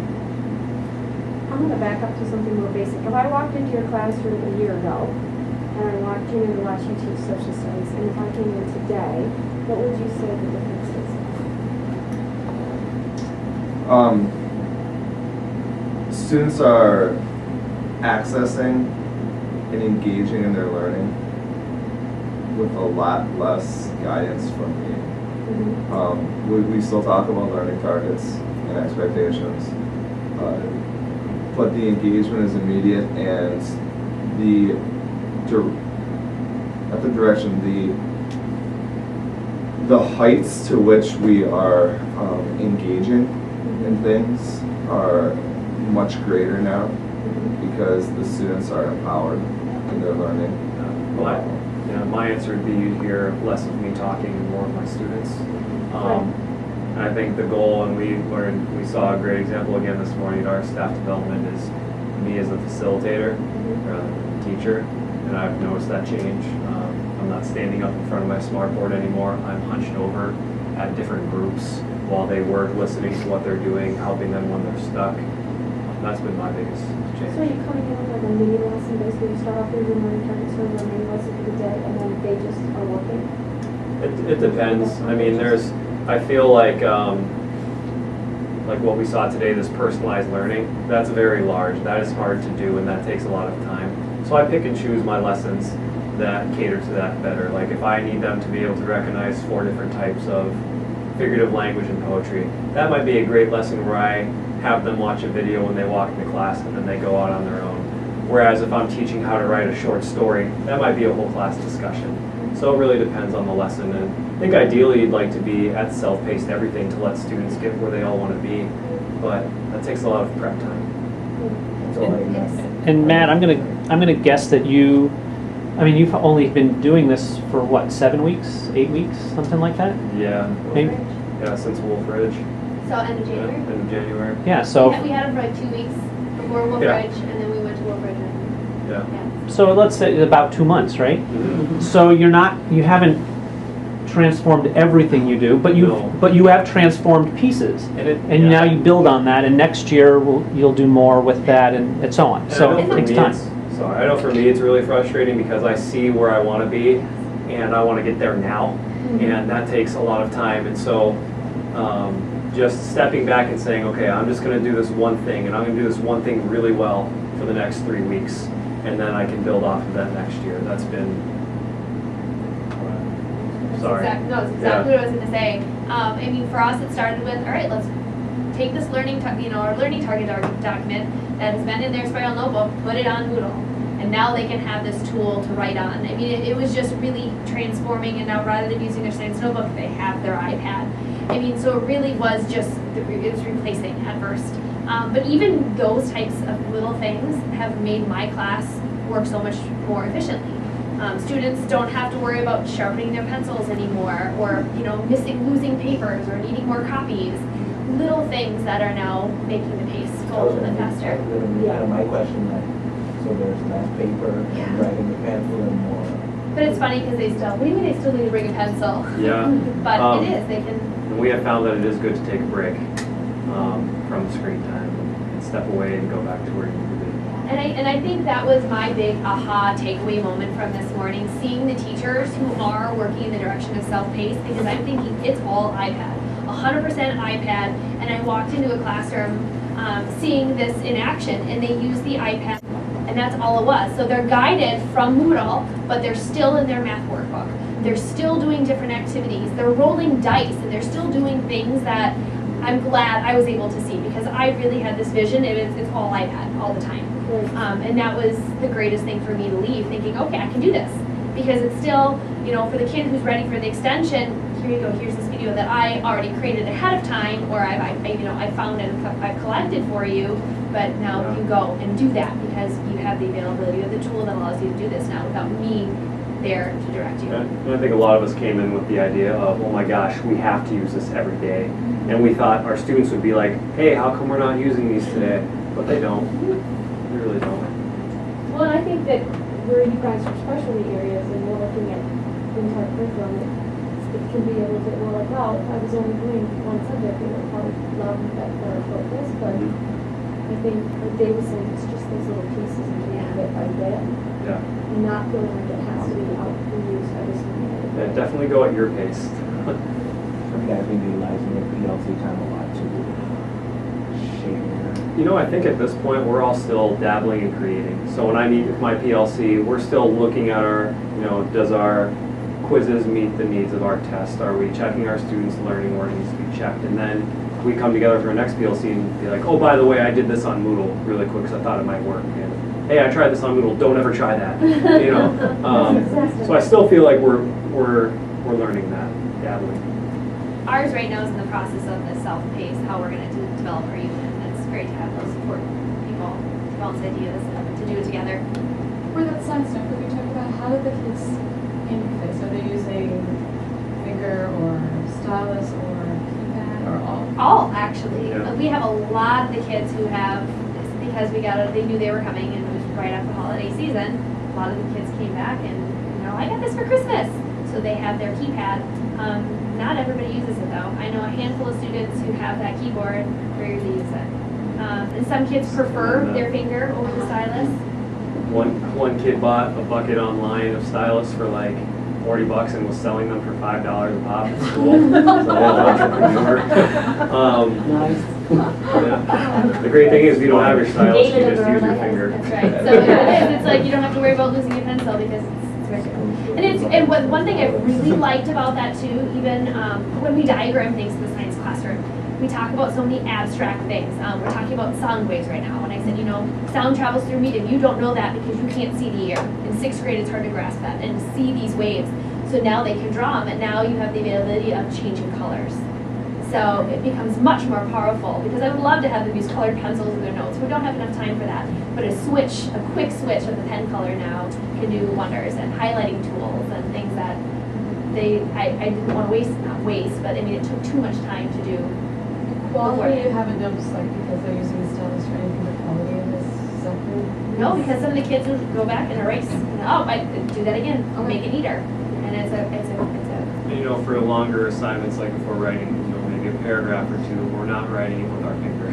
I'm going to back up to something more basic. If I walked into your classroom a year ago, and I came in to watch you teach social studies, and if I came in today, what would you say the difference is? Students are accessing and engaging in their learning with a lot less guidance from me. We still talk about learning targets and expectations, but the engagement is immediate, and not the direction, the heights to which we are engaging in things are much greater now because the students are empowered in their learning. My answer would be you'd hear less of me talking and more of my students. And I think the goal, and we saw a great example again this morning at our staff development, is me as a facilitator rather than a teacher. And I've noticed that change. I'm not standing up in front of my smartboard anymore. I'm hunched over at different groups while they work, listening to what they're doing, helping them when they're stuck. That's been my biggest change. So you're coming in with like a mini lesson, basically you start off with your learning targets for your mini lesson for the day, and then they just are working? It depends. I mean, I feel like what we saw today, this personalized learning, that's very large. That is hard to do, and that takes a lot of time. So I pick and choose my lessons that cater to that better. Like if I need them to be able to recognize 4 different types of figurative language and poetry, that might be a great lesson where I have them watch a video when they walk into class and then they go out on their own. Whereas if I'm teaching how to write a short story, that might be a whole class discussion. So it really depends on the lesson, and I think ideally you'd like to be at self-paced everything to let students get where they all want to be, but that takes a lot of prep time. That's all I got. And Matt, I'm gonna guess that you've only been doing this for what, 7 weeks, 8 weeks, something like that? Yeah. Maybe. Yeah, since Wolf Ridge. So end of January? End of January. Yeah. So. We had them for like 2 weeks before Wolf Yeah. Ridge, and then we went to Wolf Ridge. Yeah. So let's say about 2 months, right? Mm-hmm. So you haven't transformed everything you do, but you have transformed pieces, and now you build on that, and next year you'll do more with that, and so on. And So I know it for takes me time. I know for me it's really frustrating because I see where I want to be, and I want to get there now, and that takes a lot of time. And so just stepping back and saying, okay, I'm just going to do this one thing, and I'm going to do this one thing really well for the next 3 weeks, and then I can build off of that next year. That's been, sorry. That's exactly what I was going to say. I mean, for us, it started with, all right, let's take this our learning target document that has been in their spiral notebook, put it on Moodle, and now they can have this tool to write on. I mean, it was just really transforming, and now rather than using their science notebook, they have their iPad. I mean, so it really was just, it was replacing at first. But even those types of little things have made my class work so much more efficiently. Students don't have to worry about sharpening their pencils anymore, or, you know, losing papers, or needing more copies. Little things that are now making the pace go a little bit faster. That was kind of my question, like, so there's less paper and writing the pencil and more. But it's funny because they still, what do you mean they still need to bring a pencil? Yeah. But it is, they can. And we have found that it is good to take a break from screen time and step away and go back to where you need to be. And I think that was my big aha takeaway moment from this morning, seeing the teachers who are working in the direction of self-paced, because I'm thinking it's all iPad, 100% iPad, and I walked into a classroom seeing this in action, and they use the iPad, and that's all it was. So they're guided from Moodle, but they're still in their math workbook. They're still doing different activities. They're rolling dice, and they're still doing things that I'm glad I was able to see, because I really had this vision. It's all iPad all the time. And that was the greatest thing for me to leave, thinking, okay, I can do this. Because it's still, you know, for the kid who's ready for the extension, here you go, here's this video that I already created ahead of time, or I found and I've collected for you, but now you go and do that, because you have the availability of the tool that allows you to do this now without me there to direct you. And I think a lot of us came in with the idea of, oh my gosh, we have to use this every day. And we thought our students would be like, hey, how come we're not using these today? But they don't. They really don't. Well, and I think that where you guys are specialty areas and we're looking at the entire curriculum, it can be able to, well, like, wow, if I was only doing one subject, it would probably love that better focus, but I think, like Dave was saying, it's just those little pieces and doing it bit by bit, Yeah. and not feeling like it has to be out and used every single day. Yeah, definitely go at your pace. Some guys been utilizing their PLC time a lot to share. You know, I think at this point, we're all still dabbling and creating. So when I meet with my PLC, we're still looking at our, you know, does our quizzes meet the needs of our test? Are we checking our students' learning where it needs to be checked? And then we come together for our next PLC and be like, oh, by the way, I did this on Moodle really quick because I thought it might work. And hey, I tried this on Moodle. Don't ever try that. You know. So I still feel like we're learning that, dabbling. Ours right now is in the process of the self-paced, how we're going to develop our unit. And it's great to have those support people to bounce ideas to do it together. For that science stuff, could we talk about how do the kids interface? Are they using finger or stylus or keypad or all? All, actually. Yeah. We have a lot of the kids who have, because they knew they were coming and it was right after holiday season, a lot of the kids came back and, you know, I got this for Christmas. So they have their keypad. Not everybody uses it though. I know a handful of students who have that keyboard, rarely use it. And some kids prefer their finger over the stylus. One kid bought a bucket online of stylus for like $40 and was selling them for $5 a pop at school. So a little entrepreneur. Nice. Yeah. The great thing is if you don't have your stylus, you just use your finger. That's right. So it is. It's like you don't have to worry about losing your pencil because it's right there. And one thing I really liked about that too, even when we diagram things in the science classroom, we talk about so many abstract things. We're talking about sound waves right now. And I said, you know, sound travels through medium. You don't know that because you can't see the air. In 6th grade, it's hard to grasp that and see these waves. So now they can draw them, and now you have the availability of changing colors. So it becomes much more powerful because I would love to have them use colored pencils in their notes. We don't have enough time for that. But a quick switch of the pen color now can do wonders, and highlighting tools and things that I didn't want to not waste, but I mean it took too much time to do. Quality, you haven't noticed, like, because they're using the stylus or anything, the quality of this separate? No, because some of the kids will go back and erase. Oh, I do that again. Make it neater. And it's a. And, you know, for longer assignments, like if we're writing, you know, maybe a paragraph or two, we're not writing it with our finger.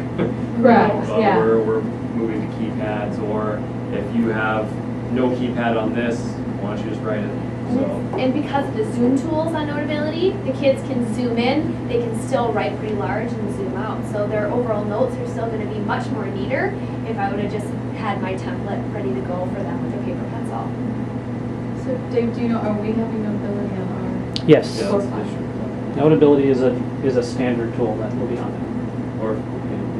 Correct, But yeah. we're moving to keypads, or if you have no keypad on this, why don't you just write it? So. And because of the zoom tools on Notability, the kids can zoom in, they can still write pretty large and zoom out. So their overall notes are still going to be much more neater if I would have just had my template ready to go for them with a paper pencil. So Dave, do you know, are we having Notability on our? Yes. Yeah, Or- that's district. Notability is a standard tool that will be on there. Or if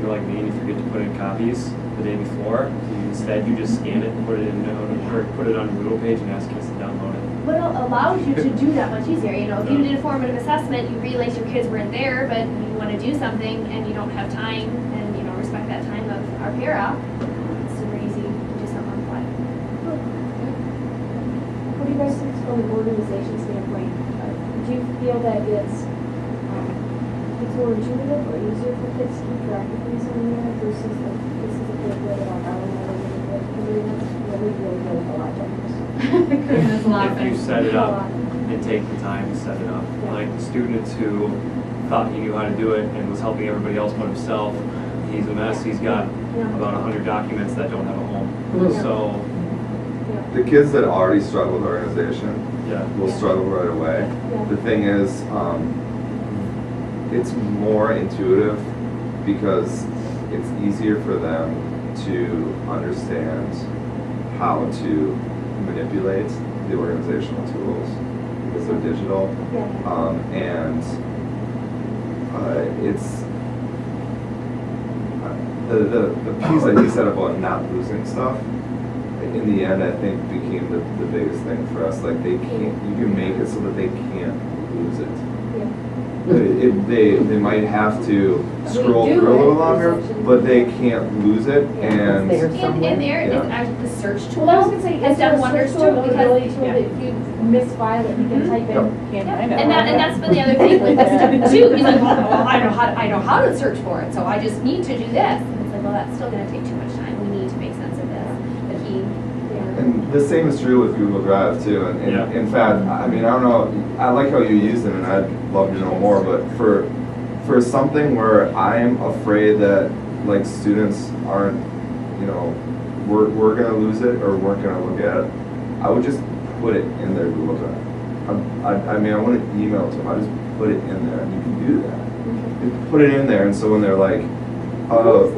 you're like me and you forget to put in copies the day before, instead you just scan it and put it in or put it on a Moodle page and ask kids to download it. What allows you to do that much easier? You know, if you did a formative assessment, you realize your kids weren't there, but you want to do something and you don't have time, and you know, respect that time of our para. It's super easy to do something on the fly. What do you guys think from an organization standpoint, do you feel that it's more intuitive or easier for kids to keep track of things on there versus like, this is a good way of our own way? That's really a lot There's a lot of If you things. set it up and take the time to set it up. Yeah. Like the students who thought he knew how to do it and was helping everybody else but himself, he's a mess. He's got Yeah. about 100 documents that don't have a home. Yeah. So, The kids that already struggle with organization yeah. will struggle right away. Yeah. The thing is, it's more intuitive because it's easier for them to understand how to manipulate the organizational tools because they're digital. Yeah. And it's the piece that he said about not losing stuff. In the end, I think became the biggest thing for us. Like they can't, you can make it so that they can't lose it. They might have to scroll do through a little it. longer, but they can't lose it. And And there is Yeah. actually the search tool Well, I was gonna say, has is there done a wonders search too, tool, because ability tool that if you misfile it, you can type in. Yep. Can't yeah, find it. and that's been the other thing with this stuff too. He's like, well, I know how to search for it, so I just need to do this. And it's like, well, that's still gonna take too much time. We need to make sense of this. But he, And the same is true with Google Drive too. And Yeah. in fact, I mean, I don't know, I like how you use them and I'd love to know more, but for something where I'm afraid that like students aren't, you know, we're gonna lose it or weren't gonna look at it, I would just put it in their Google Drive. I mean, I wouldn't email it to them, I just put it in there and you can do that. You put it in there and so when they're like, oh,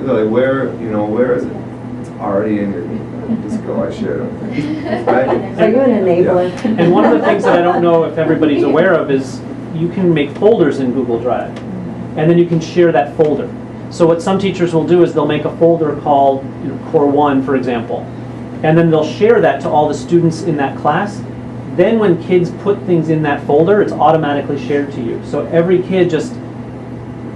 they're like, where is it? It's already in your email. Just go, I shared it. Right? Are you an enabler? And one of the things that I don't know if everybody's aware of is you can make folders in Google Drive, and then you can share that folder. So what some teachers will do is they'll make a folder called Core 1, for example, and then they'll share that to all the students in that class. Then when kids put things in that folder, it's automatically shared to you. So every kid just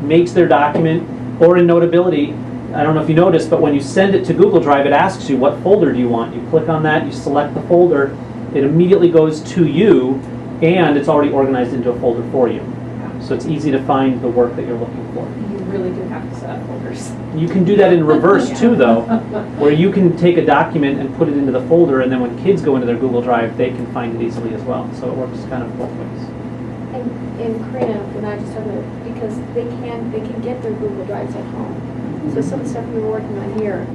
makes their document, or in Notability, I don't know if you noticed, but when you send it to Google Drive, it asks you what folder do you want. You click on that, you select the folder, it immediately goes to you, and it's already organized into a folder for you. So it's easy to find the work that you're looking for. You really do have to set up folders. You can do that in reverse too, though, where you can take a document and put it into the folder, and then when kids go into their Google Drive, they can find it easily as well. So it works kind of both ways. And Karina and I just talked about it because they can get their Google Drives at home. So some of the stuff we were working on here,